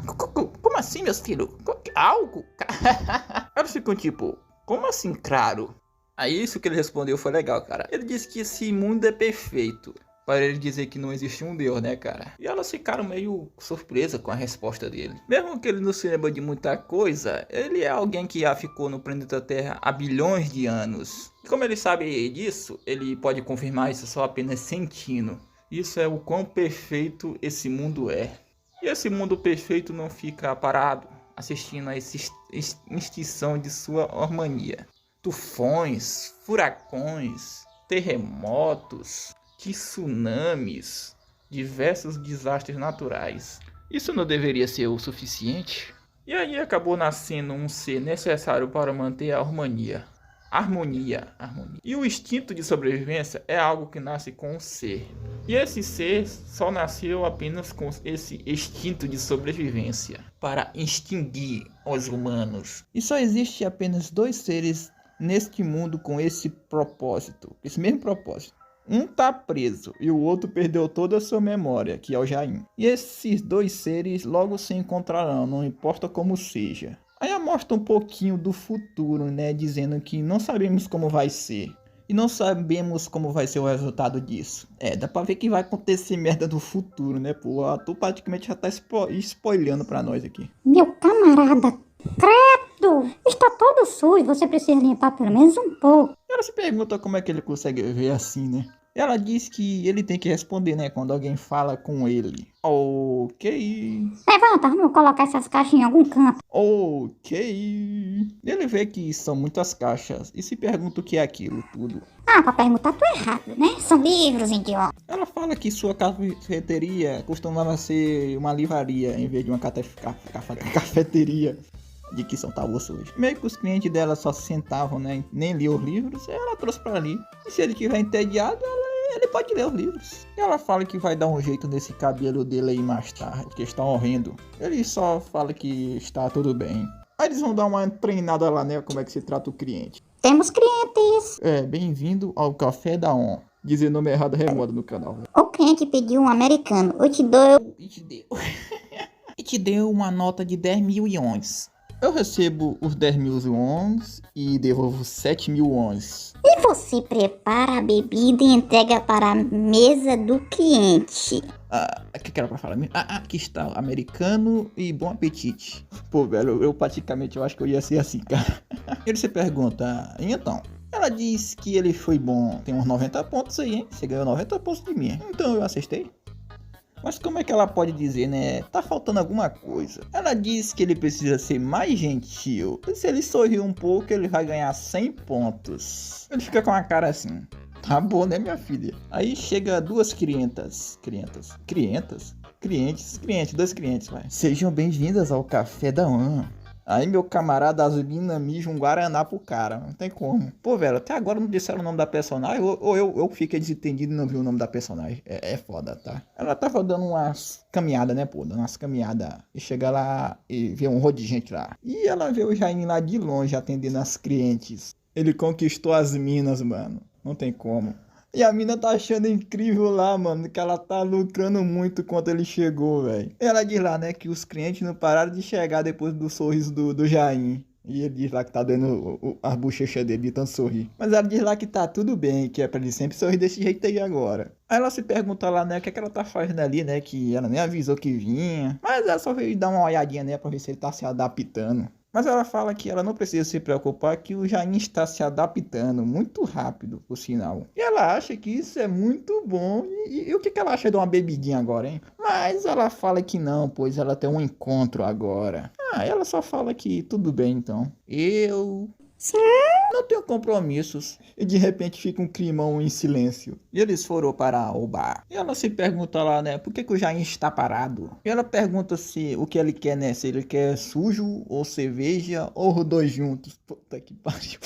S3: Como assim, meus filhos? Algo? Eles ficam tipo, como assim, claro? Aí isso que ele respondeu foi legal, cara. Ele disse que esse mundo é perfeito, para ele dizer que não existe um Deus, né, cara? E elas ficaram meio surpresas com a resposta dele. Mesmo que ele não se lembre de muita coisa, ele é alguém que já ficou no planeta Terra há bilhões de anos. E como ele sabe disso, ele pode confirmar isso só apenas sentindo. Isso é o quão perfeito esse mundo é. E esse mundo perfeito não fica parado, assistindo a essa extinção de sua harmonia. Tufões, furacões, terremotos, tsunamis, diversos desastres naturais. Isso não deveria ser o suficiente? E aí acabou nascendo um ser necessário para manter a harmonia. Harmonia. E o instinto de sobrevivência é algo que nasce com o ser. E esse ser só nasceu apenas com esse instinto de sobrevivência para extinguir os humanos. E só existe apenas dois seres neste mundo com esse propósito, esse mesmo propósito. Um tá preso e o outro perdeu toda a sua memória, que é o Jain. E esses dois seres logo se encontrarão, não importa como seja. Aí mostra um pouquinho do futuro, né, dizendo que não sabemos como vai ser. E não sabemos como vai ser o resultado disso. Dá pra ver que vai acontecer merda no futuro, né, pô? O ator praticamente já tá spoilando pra nós aqui.
S5: Meu camarada, credo! Está todo sujo, você precisa limpar pelo menos um pouco.
S3: Ela se pergunta como é que ele consegue ver assim, né? Ela diz que ele tem que responder, né, quando alguém fala com ele. Ok.
S5: Levanta, vamos colocar essas caixas em algum canto.
S3: Ok. Ele vê que são muitas caixas e se pergunta o que é aquilo tudo.
S5: Ah, pra perguntar tu errado, né? São livros, idiota.
S3: Ela fala que sua cafeteria costumava ser uma livraria em vez de uma cafeteria. De que São Paulo hoje. Meio que os clientes dela só se sentavam, né? Nem liam os livros. Ela trouxe pra ali. E se ele tiver entediado, ele pode ler os livros. E ela fala que vai dar um jeito nesse cabelo dele aí mais tarde, porque está horrendo. Ele só fala que está tudo bem. Aí eles vão dar uma treinada lá, né? Como é que se trata o cliente.
S5: Temos clientes.
S3: Bem-vindo ao Café da On. Dizer nome errado remoda no canal.
S5: O cliente pediu um americano. Eu te dou.
S3: E te deu uma nota de 10 mil ienes. Eu recebo os 10 mil wons e devolvo 7 mil wons.
S5: E você prepara a bebida e entrega para a mesa do cliente.
S3: O que era pra falar? Aqui está, americano e bom apetite. Pô, velho, eu praticamente eu acho que eu ia ser assim, cara. Ele se pergunta, e então? Ela diz que ele foi bom. Tem uns 90 pontos aí, hein? Você ganhou 90 pontos de mim. Então eu acertei. Mas como é que ela pode dizer, né? Tá faltando alguma coisa. Ela diz que ele precisa ser mais gentil. E se ele sorrir um pouco, ele vai ganhar 100 pontos. Ele fica com a cara assim. Tá bom, né, minha filha? Aí chega duas clientes, dois clientes, vai. Sejam bem-vindas ao Café da On. Aí meu camarada Azulina mija um Guaraná pro cara, não tem como. Pô, velho, até agora não disseram o nome da personagem, ou eu fiquei desentendido e não vi o nome da personagem. É foda, tá? Ela tava dando umas caminhadas, né, pô, dando umas caminhadas. E chega lá e vê um monte de gente lá. E ela vê o Jaime lá de longe atendendo as clientes. Ele conquistou as minas, mano, não tem como. E a mina tá achando incrível lá, mano, que ela tá lucrando muito quando ele chegou, velho. Ela diz lá, né, que os clientes não pararam de chegar depois do sorriso do Jaime. E ele diz lá que tá dando as bochechas dele de tanto sorrir. Mas ela diz lá que tá tudo bem, que é pra ele sempre sorrir desse jeito aí agora. Aí ela se pergunta lá, né, o que é que ela tá fazendo ali, né, que ela nem avisou que vinha. Mas ela só veio dar uma olhadinha, né, pra ver se ele tá se adaptando. Mas ela fala que ela não precisa se preocupar, que o Jaime está se adaptando muito rápido, por sinal. E ela acha que isso é muito bom. E o que ela acha de uma bebidinha agora, hein? Mas ela fala que não, pois ela tem um encontro agora. Ela só fala que tudo bem, então. Eu não tenho compromissos. E de repente fica um climão em silêncio. E eles foram para o bar. E ela se pergunta lá, né, por que o Jaime está parado? E ela pergunta se o que ele quer, né, se ele quer sujo ou cerveja ou os dois juntos. Puta que pariu.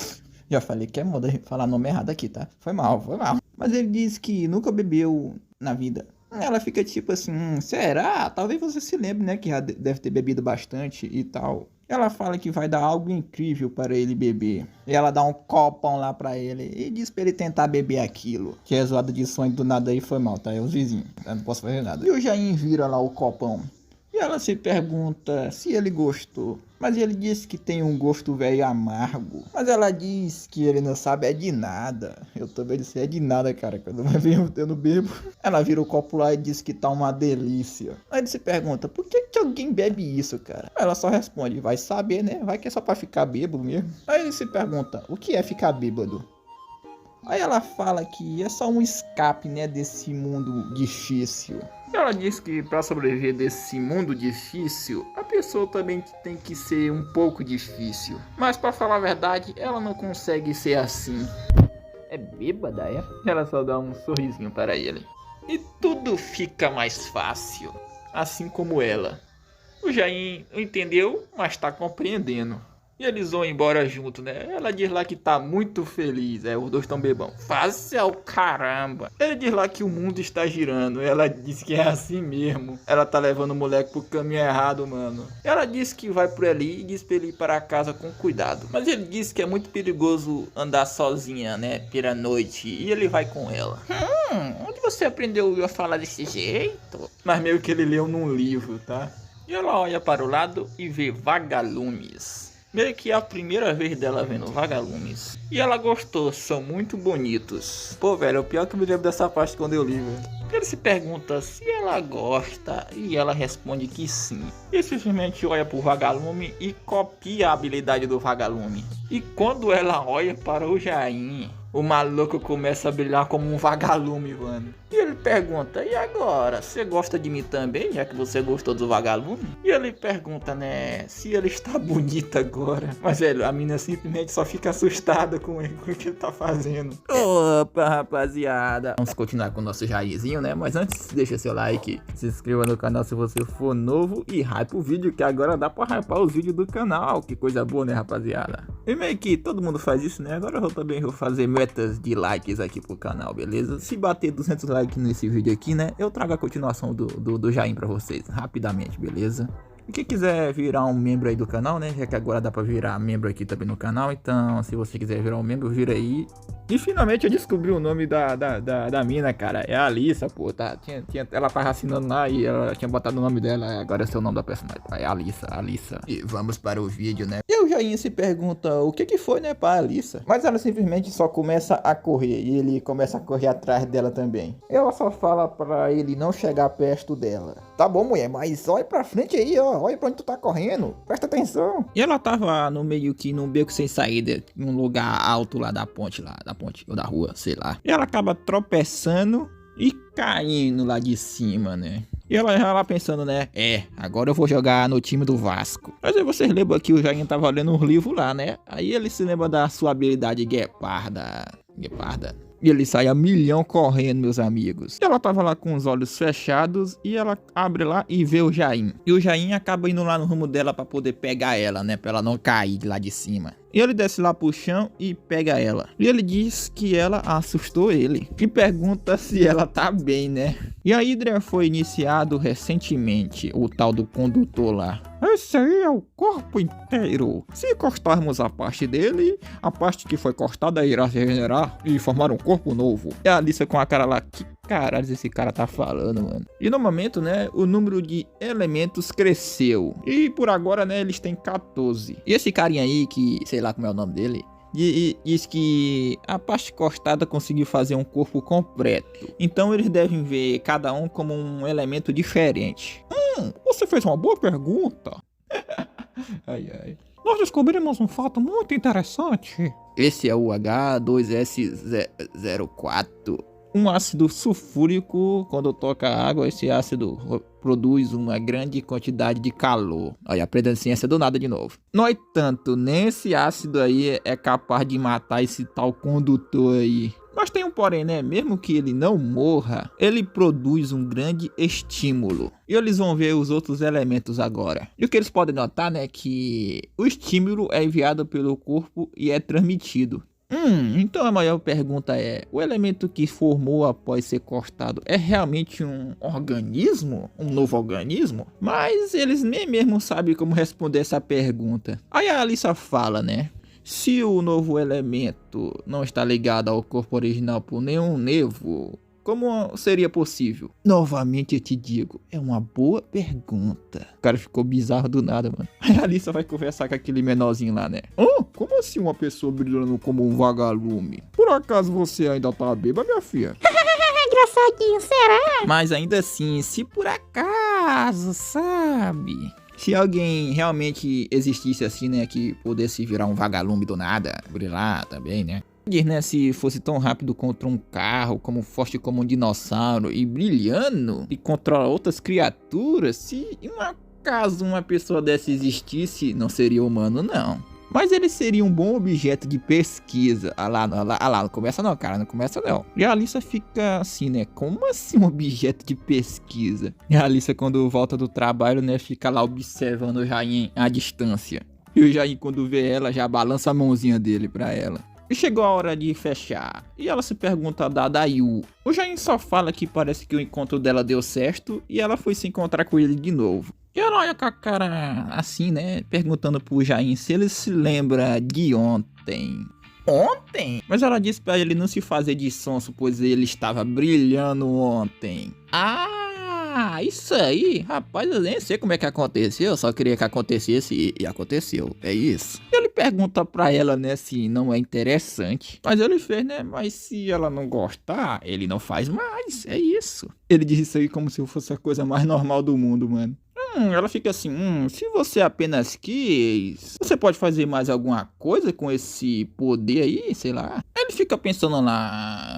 S3: Já falei que é moda falar nome errado aqui, tá? Foi mal. Mas ele diz que nunca bebeu na vida. Ela fica tipo assim, será? Talvez você se lembre, né, que já deve ter bebido bastante e tal. Ela fala que vai dar algo incrível para ele beber. E ela dá um copão lá pra ele e diz pra ele tentar beber aquilo. Que é zoada de sonho do nada aí foi mal, tá? É os vizinhos, eu não posso fazer nada. E o Jaime vira lá o copão. E ela se pergunta se ele gostou. Mas ele diz que tem um gosto velho amargo. Mas ela diz que ele não sabe é de nada. Eu também disse é de nada, cara. Quando vai ver eu não bebo. Ela vira o copo lá e diz que tá uma delícia. Aí ele se pergunta, por que alguém bebe isso, cara? Ela só responde, vai saber, né? Vai que é só pra ficar bêbado mesmo. Aí ele se pergunta, o que é ficar bêbado? Aí ela fala que é só um escape, né, desse mundo difícil. Ela diz que para sobreviver desse mundo difícil, a pessoa também tem que ser um pouco difícil. Mas para falar a verdade, ela não consegue ser assim. É bêbada, é? Ela só dá um sorrisinho para ele. E tudo fica mais fácil, assim como ela. O Jaime entendeu, mas tá compreendendo. E eles vão embora junto, né? Ela diz lá que tá muito feliz. Os dois estão bebão. Fácil o caramba. Ele diz lá que o mundo está girando. Ela diz que é assim mesmo. Ela tá levando o moleque pro caminho errado, mano. Ela diz que vai por ali e diz pra ele ir para casa com cuidado. Mas ele diz que é muito perigoso andar sozinha, né? Pela noite. E ele vai com ela. Onde você aprendeu a falar desse jeito? Mas meio que ele leu num livro, tá? E ela olha para o lado e vê vagalumes. Meio que é a primeira vez dela vendo vagalumes. E ela gostou, são muito bonitos. Pô, velho, o pior que eu me lembro dessa parte quando eu li, velho. Ele se pergunta se ela gosta e ela responde que sim. E simplesmente olha pro vagalume e copia a habilidade do vagalume. E quando ela olha para o Jain, o maluco começa a brilhar como um vagalume, mano. E ele pergunta, e agora? Você gosta de mim também, já que você gostou do vagalume? E ele pergunta, né, se ele está bonito agora. Mas, velho, a mina simplesmente só fica assustada com o que ele tá fazendo. Opa, rapaziada. Vamos continuar com o nosso Jairzinho, né? Mas antes, deixa seu like, se inscreva no canal se você for novo e hype o vídeo, que agora dá pra hypar os vídeos do canal. Que coisa boa, né, rapaziada? E meio que todo mundo faz isso, né? Agora eu também vou fazer metas de likes aqui pro canal, beleza? Se bater 200 likes nesse vídeo aqui, né, eu trago a continuação do Jain pra vocês, rapidamente, beleza? E quem quiser virar um membro aí do canal, né, já que agora dá pra virar membro aqui também no canal, então se você quiser virar um membro, vira aí. E finalmente eu descobri o nome da mina, cara, é a Alissa, pô, tá? Ela tava assinando lá e ela tinha botado o nome dela, agora esse é o nome da personagem, é Alissa. E vamos para o vídeo, né? E o Jain se pergunta o que foi, né, pra Alissa. Mas ela simplesmente só começa a correr e ele começa a correr atrás dela também. Ela só fala pra ele não chegar perto dela. Tá bom, mulher, mas olha pra frente aí, ó. Olha pra onde tu tá correndo. Presta atenção. E ela tava no meio que num beco sem saída, num lugar alto lá da ponte ou da rua, sei lá. E ela acaba tropeçando e caindo lá de cima, né? E ela já lá pensando, né? Agora eu vou jogar no time do Vasco. Mas aí vocês lembram que o Jain tava lendo um livro lá, né? Aí ele se lembra da sua habilidade gueparda. E ele sai a milhão correndo, meus amigos. Ela tava lá com os olhos fechados e ela abre lá e vê o Jain. E o Jain acaba indo lá no rumo dela pra poder pegar ela, né? Pra ela não cair de lá de cima. E ele desce lá pro chão e pega ela. E ele diz que ela assustou ele. E pergunta se ela tá bem, né? E a Hydra foi iniciado recentemente, o tal do condutor lá. Esse aí é o corpo inteiro. Se cortarmos a parte dele, a parte que foi cortada irá se regenerar e formar um corpo novo. E a Alissa com a cara lá, que caralho esse cara tá falando, mano? E no momento, né, o número de elementos cresceu. E por agora, né, eles têm 14. E esse carinha aí, que sei lá como é o nome dele, diz que a parte cortada conseguiu fazer um corpo completo. Então eles devem ver cada um como um elemento diferente. Você fez uma boa pergunta. Ai. Nós descobrimos um fato muito interessante. Esse é o H2S04. Um ácido sulfúrico, quando toca água, esse ácido produz uma grande quantidade de calor. Olha, aprendendo ciência do nada de novo. No entanto, nesse ácido aí é capaz de matar esse tal condutor aí. Mas tem um porém, né? Mesmo que ele não morra, ele produz um grande estímulo. E eles vão ver os outros elementos agora. E o que eles podem notar, né? Que o estímulo é enviado pelo corpo e é transmitido. Então a maior pergunta é, o elemento que formou após ser cortado é realmente um organismo? Um novo organismo? Mas eles nem mesmo sabem como responder essa pergunta. Aí a Alissa fala, né? Se o novo elemento não está ligado ao corpo original por nenhum nervo, como seria possível? Novamente eu te digo, é uma boa pergunta. O cara ficou bizarro do nada, mano. Aí a Alissa vai conversar com aquele menorzinho lá, né? Como assim uma pessoa brilhando como um vagalume? Por acaso você ainda tá bêbada, minha filha?
S5: Engraçadinho, será?
S3: Mas ainda assim, se por acaso, sabe? Se alguém realmente existisse assim, né, que pudesse virar um vagalume do nada, brilhar também, né? Diz, né, se fosse tão rápido contra um carro, como forte como um dinossauro e brilhando e controla outras criaturas, se em um acaso uma pessoa dessa existisse, não seria humano não. Mas ele seria um bom objeto de pesquisa. Ah lá, não começa não, cara, não começa não. E a Alissa fica assim, né, como assim um objeto de pesquisa? E a Alissa quando volta do trabalho, né, fica lá observando o Jain à distância. E o Jain quando vê ela, já balança a mãozinha dele pra ela. E chegou a hora de fechar. E ela se pergunta da Dayu. O Jain só fala que parece que o encontro dela deu certo e ela foi se encontrar com ele de novo. E ela olha com a cara assim, né? Perguntando pro Jain se ele se lembra de ontem. Ontem? Mas ela disse pra ele não se fazer de sonso, pois ele estava brilhando ontem. Ah, isso aí, rapaz, eu nem sei como é que aconteceu, eu só queria que acontecesse e aconteceu, é isso. Ele pergunta pra ela, né, se não é interessante, mas ele fez, né, mas se ela não gostar, ele não faz mais, é isso. Ele diz isso aí como se fosse a coisa mais normal do mundo, mano. Ela fica assim, se você apenas quis, você pode fazer mais alguma coisa com esse poder aí, sei lá. Ele fica pensando lá,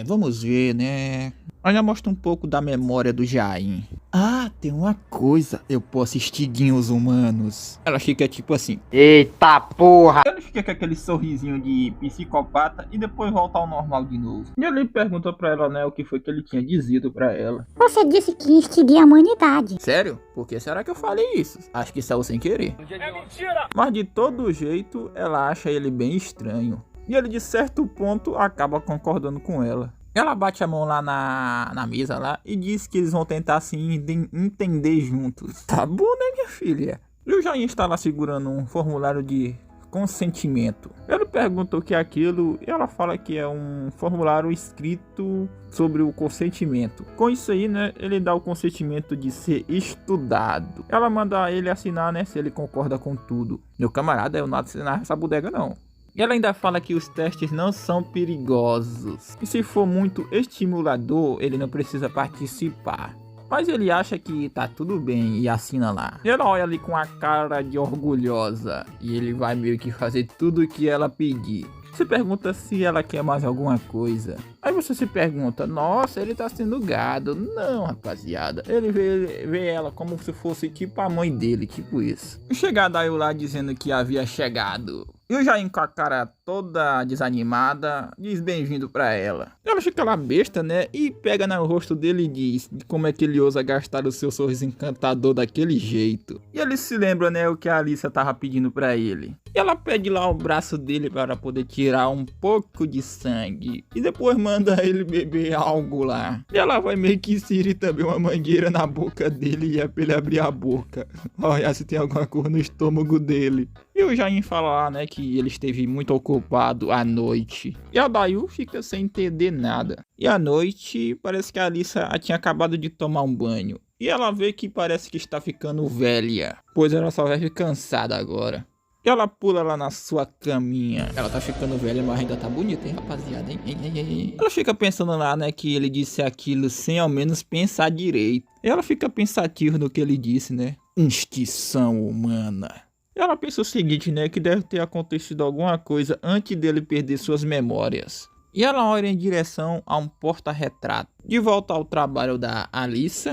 S3: vamos ver, né. Olha, mostra um pouco da memória do Jain. Ah, tem uma coisa, eu posso extinguir os humanos. Ela fica tipo assim,
S7: Eita porra!
S3: ele fica com aquele sorrisinho de psicopata e depois volta ao normal de novo. E ele perguntou pra ela, né, o que foi que ele tinha dizido pra ela.
S5: Você disse que ia extinguir a humanidade.
S3: Sério? Por que será que eu falei isso? Acho que saiu sem querer. É mentira! Mas de todo jeito, ela acha ele bem estranho. E ele de certo ponto acaba concordando com ela. Ela bate a mão lá na mesa lá e diz que eles vão tentar se entender juntos. Tá bom, né, minha filha? E o Jain está lá segurando um formulário de consentimento. Ele pergunta o que é aquilo e ela fala que é um formulário escrito sobre o consentimento. Com isso aí, né, ele dá o consentimento de ser estudado. Ela manda ele assinar, né, se ele concorda com tudo. Meu camarada, eu não assinar essa bodega não. E ela ainda fala que os testes não são perigosos. E se for muito estimulador, ele não precisa participar. Mas ele acha que tá tudo bem e assina lá. E ela olha ali com a cara de orgulhosa. E ele vai meio que fazer tudo o que ela pedir. Você pergunta se ela quer mais alguma coisa. Aí você se pergunta, nossa, ele tá sendo gado. Não, rapaziada. Ele vê ela como se fosse tipo a mãe dele, tipo isso. Chega Dayu lá dizendo que havia chegado. E o Jain com a cara toda desanimada diz bem-vindo pra ela. Ela fica lá besta, né? E pega no rosto dele e diz como é que ele ousa gastar o seu sorriso encantador daquele jeito. E ele se lembra, né, o que a Alissa tava pedindo pra ele. E ela pede lá o braço dele para poder tirar um pouco de sangue. E depois manda ele beber algo lá. E ela vai meio que inserir também uma mangueira na boca dele e é pra ele abrir a boca. Olha se tem alguma coisa no estômago dele. E o Jain fala lá, né, que ele esteve muito ocupado à noite. E a Dayu fica sem entender nada. E à noite, parece que a Alissa tinha acabado de tomar um banho. E ela vê que parece que está ficando velha, pois ela só vive cansada agora. E ela pula lá na sua caminha. Ela tá ficando velha, mas ainda tá bonita, hein, rapaziada, hein? Ela fica pensando lá, né, que ele disse aquilo sem ao menos pensar direito. E ela fica pensativa no que ele disse, né? Extinção humana. Ela pensa o seguinte, né, que deve ter acontecido alguma coisa antes dele perder suas memórias. E ela olha em direção a um porta-retrato. De volta ao trabalho da Alissa,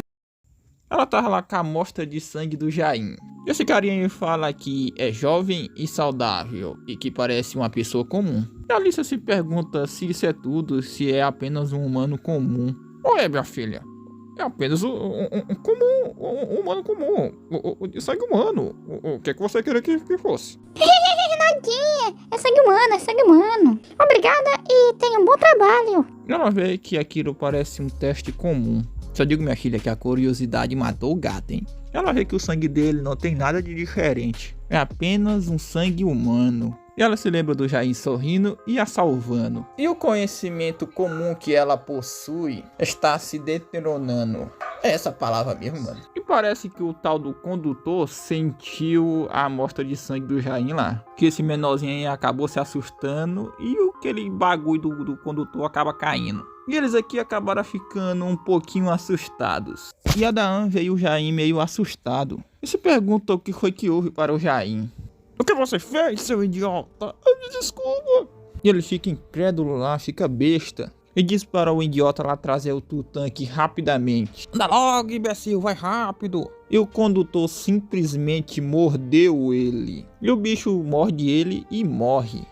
S3: ela tá lá com a amostra de sangue do Jain. Esse carinha fala que é jovem e saudável e que parece uma pessoa comum. E a Alissa se pergunta se isso é tudo, se é apenas um humano comum. Ou é, minha filha? É apenas um humano comum. De sangue humano. O que é que você queria que fosse?
S5: Nadinha, é sangue humano, é sangue humano. Obrigada e tenha um bom trabalho.
S3: Ela vê que aquilo parece um teste comum. Só digo, minha filha, que a curiosidade matou o gato, hein? Ela vê que o sangue dele não tem nada de diferente. É apenas um sangue humano. E ela se lembra do Jain sorrindo e a salvando. E o conhecimento comum que ela possui está se deteriorando. É essa palavra mesmo, mano. E parece que o tal do condutor sentiu a amostra de sangue do Jain lá. Que esse menorzinho aí acabou se assustando e aquele bagulho do condutor acaba caindo. E eles aqui acabaram ficando um pouquinho assustados. E a Daan veio o Jain meio assustado. E se pergunta o que foi que houve para o Jain. O que você fez, seu idiota? Me desculpa. E ele fica incrédulo lá, fica besta. E diz para o idiota lá trazer o Tutank rapidamente. Anda logo, imbecil, vai rápido. E o condutor simplesmente mordeu ele. E o bicho morde ele e morre.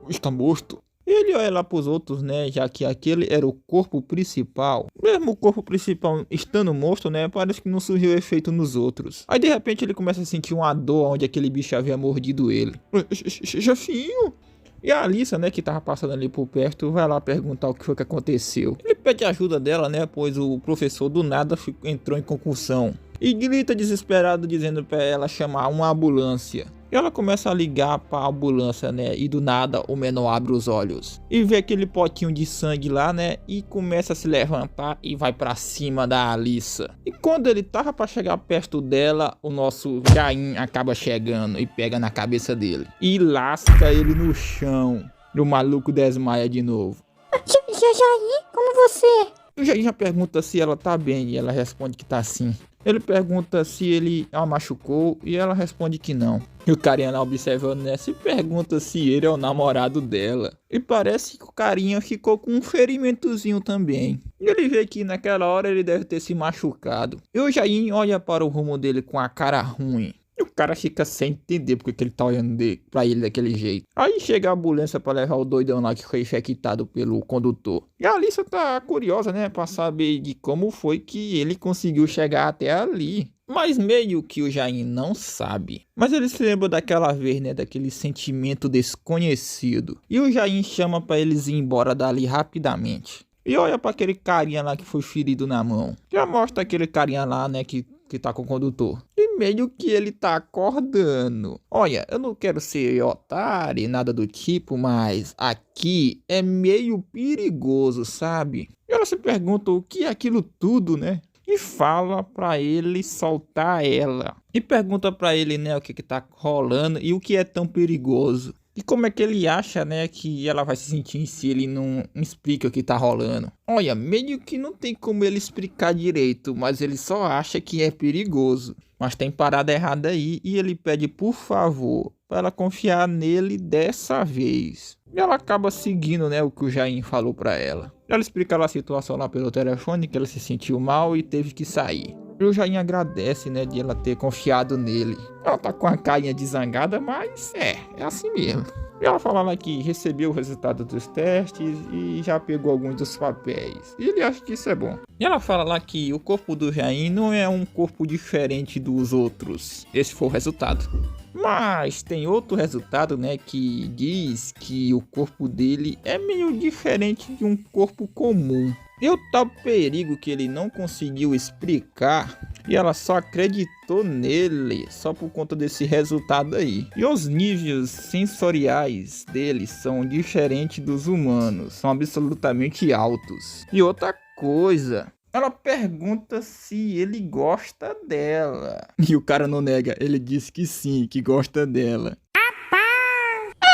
S3: Está morto. Ele olha lá pros outros, né, já que aquele era o corpo principal. Mesmo o corpo principal estando morto, né, parece que não surgiu efeito nos outros. Aí de repente ele começa a sentir uma dor onde aquele bicho havia mordido ele. Chefinho! E a Alissa, né, que tava passando ali por perto, vai lá perguntar o que foi que aconteceu. Ele pede ajuda dela, né, pois o professor do nada entrou em concussão. e grita desesperado dizendo pra ela chamar uma ambulância. E ela começa a ligar pra ambulância, né? E do nada o menor abre os olhos e vê aquele potinho de sangue lá, né? E começa a se levantar e vai pra cima da Alissa. E quando ele tava pra chegar perto dela, o nosso Jain acaba chegando e pega na cabeça dele e lasca ele no chão. E o maluco desmaia de novo.
S5: Jair, como você?
S3: O Jair já pergunta se ela tá bem e ela responde que tá sim. Ele pergunta se ele a machucou e ela responde que não. E o carinha lá observando, né, se pergunta se ele é o namorado dela. E parece que o carinha ficou com um ferimentozinho também. E ele vê que naquela hora ele deve ter se machucado. E o Jair olha para o rumo dele com a cara ruim. E o cara fica sem entender porque que ele tá olhando pra ele daquele jeito. Aí chega a ambulância pra levar o doidão lá que foi infectado pelo condutor. E a Alissa tá curiosa, né, pra saber de como foi que ele conseguiu chegar até ali. Mas meio que o Jair não sabe. Mas ele se lembra daquela vez, né, daquele sentimento desconhecido. E o Jair chama pra eles ir embora dali rapidamente. E olha pra aquele carinha lá que foi ferido na mão. Já mostra aquele carinha lá, né, que tá com o condutor. E meio que ele tá acordando. Olha, eu não quero ser otário, nada do tipo, mas aqui é meio perigoso, sabe? E ela se pergunta o que é aquilo tudo, né? E fala pra ele soltar ela. E pergunta pra ele, né, o que tá rolando e o que é tão perigoso. E como é que ele acha, né, que ela vai se sentir se ele não explica o que tá rolando? Olha, meio que não tem como ele explicar direito, mas ele só acha que é perigoso. Mas tem parada errada aí e ele pede por favor para ela confiar nele dessa vez. E ela acaba seguindo, né, o que o Jair falou para ela. Ela explica lá a situação lá pelo telefone, que ela se sentiu mal e teve que sair. E o Jair agradece, né, de ela ter confiado nele. Ela tá com a carinha de zangada, mas é assim mesmo. E ela fala lá que recebeu o resultado dos testes e já pegou alguns dos papéis. E ele acha que isso é bom. E ela fala lá que o corpo do Jair não é um corpo diferente dos outros. Esse foi o resultado. Mas tem outro resultado, né, que diz que o corpo dele é meio diferente de um corpo comum. E o tal perigo que ele não conseguiu explicar e ela só acreditou nele só por conta desse resultado aí. E os níveis sensoriais dele são diferentes dos humanos, são absolutamente altos. E outra coisa, ela pergunta se ele gosta dela. E o cara não nega, ele disse que sim, que gosta dela.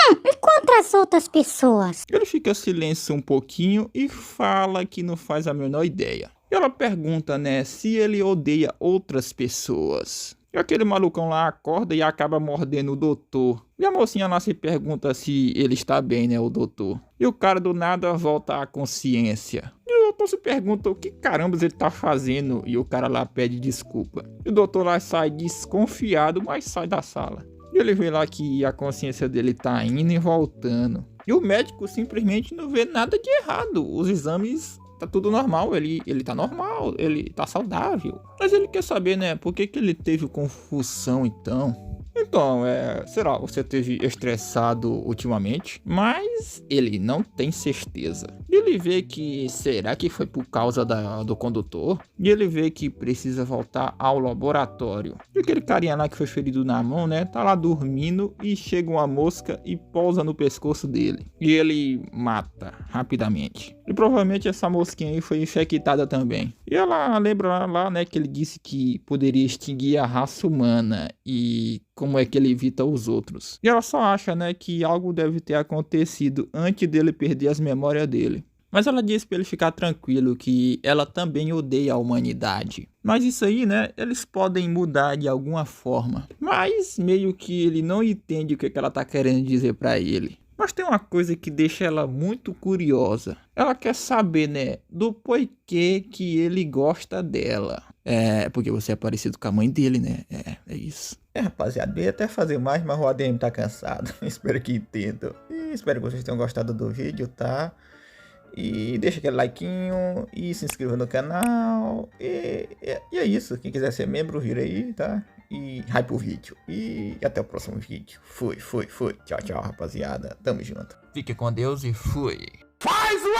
S5: E contra as outras pessoas?
S3: Ele fica silêncio um pouquinho e fala que não faz a menor ideia. E ela pergunta, né, se ele odeia outras pessoas. E aquele malucão lá acorda e acaba mordendo o doutor. E a mocinha lá se pergunta se ele está bem, né, o doutor. E o cara do nada volta à consciência. E o doutor se pergunta o que carambas ele tá fazendo. E o cara lá pede desculpa. E o doutor lá sai desconfiado, mas sai da sala. E ele vê lá que a consciência dele tá indo e voltando. E o médico simplesmente não vê nada de errado. Os exames tá tudo normal, ele tá normal, ele tá saudável. Mas ele quer saber, né, por que ele teve confusão então? Então, sei lá, você teve estressado ultimamente, mas ele não tem certeza. Ele vê que, será que foi por causa do condutor? E ele vê que precisa voltar ao laboratório. E aquele carinha lá que foi ferido na mão, né, tá lá dormindo e chega uma mosca e pousa no pescoço dele. E ele mata rapidamente. E provavelmente essa mosquinha aí foi infectada também. E ela lembra lá, né, que ele disse que poderia extinguir a raça humana e como é que ele evita os outros. E ela só acha, né, que algo deve ter acontecido antes dele perder as memórias dele. Mas ela diz pra ele ficar tranquilo que ela também odeia a humanidade. Mas isso aí, né, eles podem mudar de alguma forma. Mas meio que ele não entende o que ela tá querendo dizer pra ele. Mas tem uma coisa que deixa ela muito curiosa. Ela quer saber, né, do porquê que ele gosta dela. Porque você é parecido com a mãe dele, né? É isso. Rapaziada, ia até fazer mais, mas o ADM tá cansado. Espero que entendam. E espero que vocês tenham gostado do vídeo, tá? E deixa aquele likeinho e se inscreva no canal. E é isso. Quem quiser ser membro, vira aí, tá? E hype o vídeo. E até o próximo vídeo. Fui. Tchau, tchau, rapaziada. Tamo junto. Fique com Deus e fui.
S8: Faz o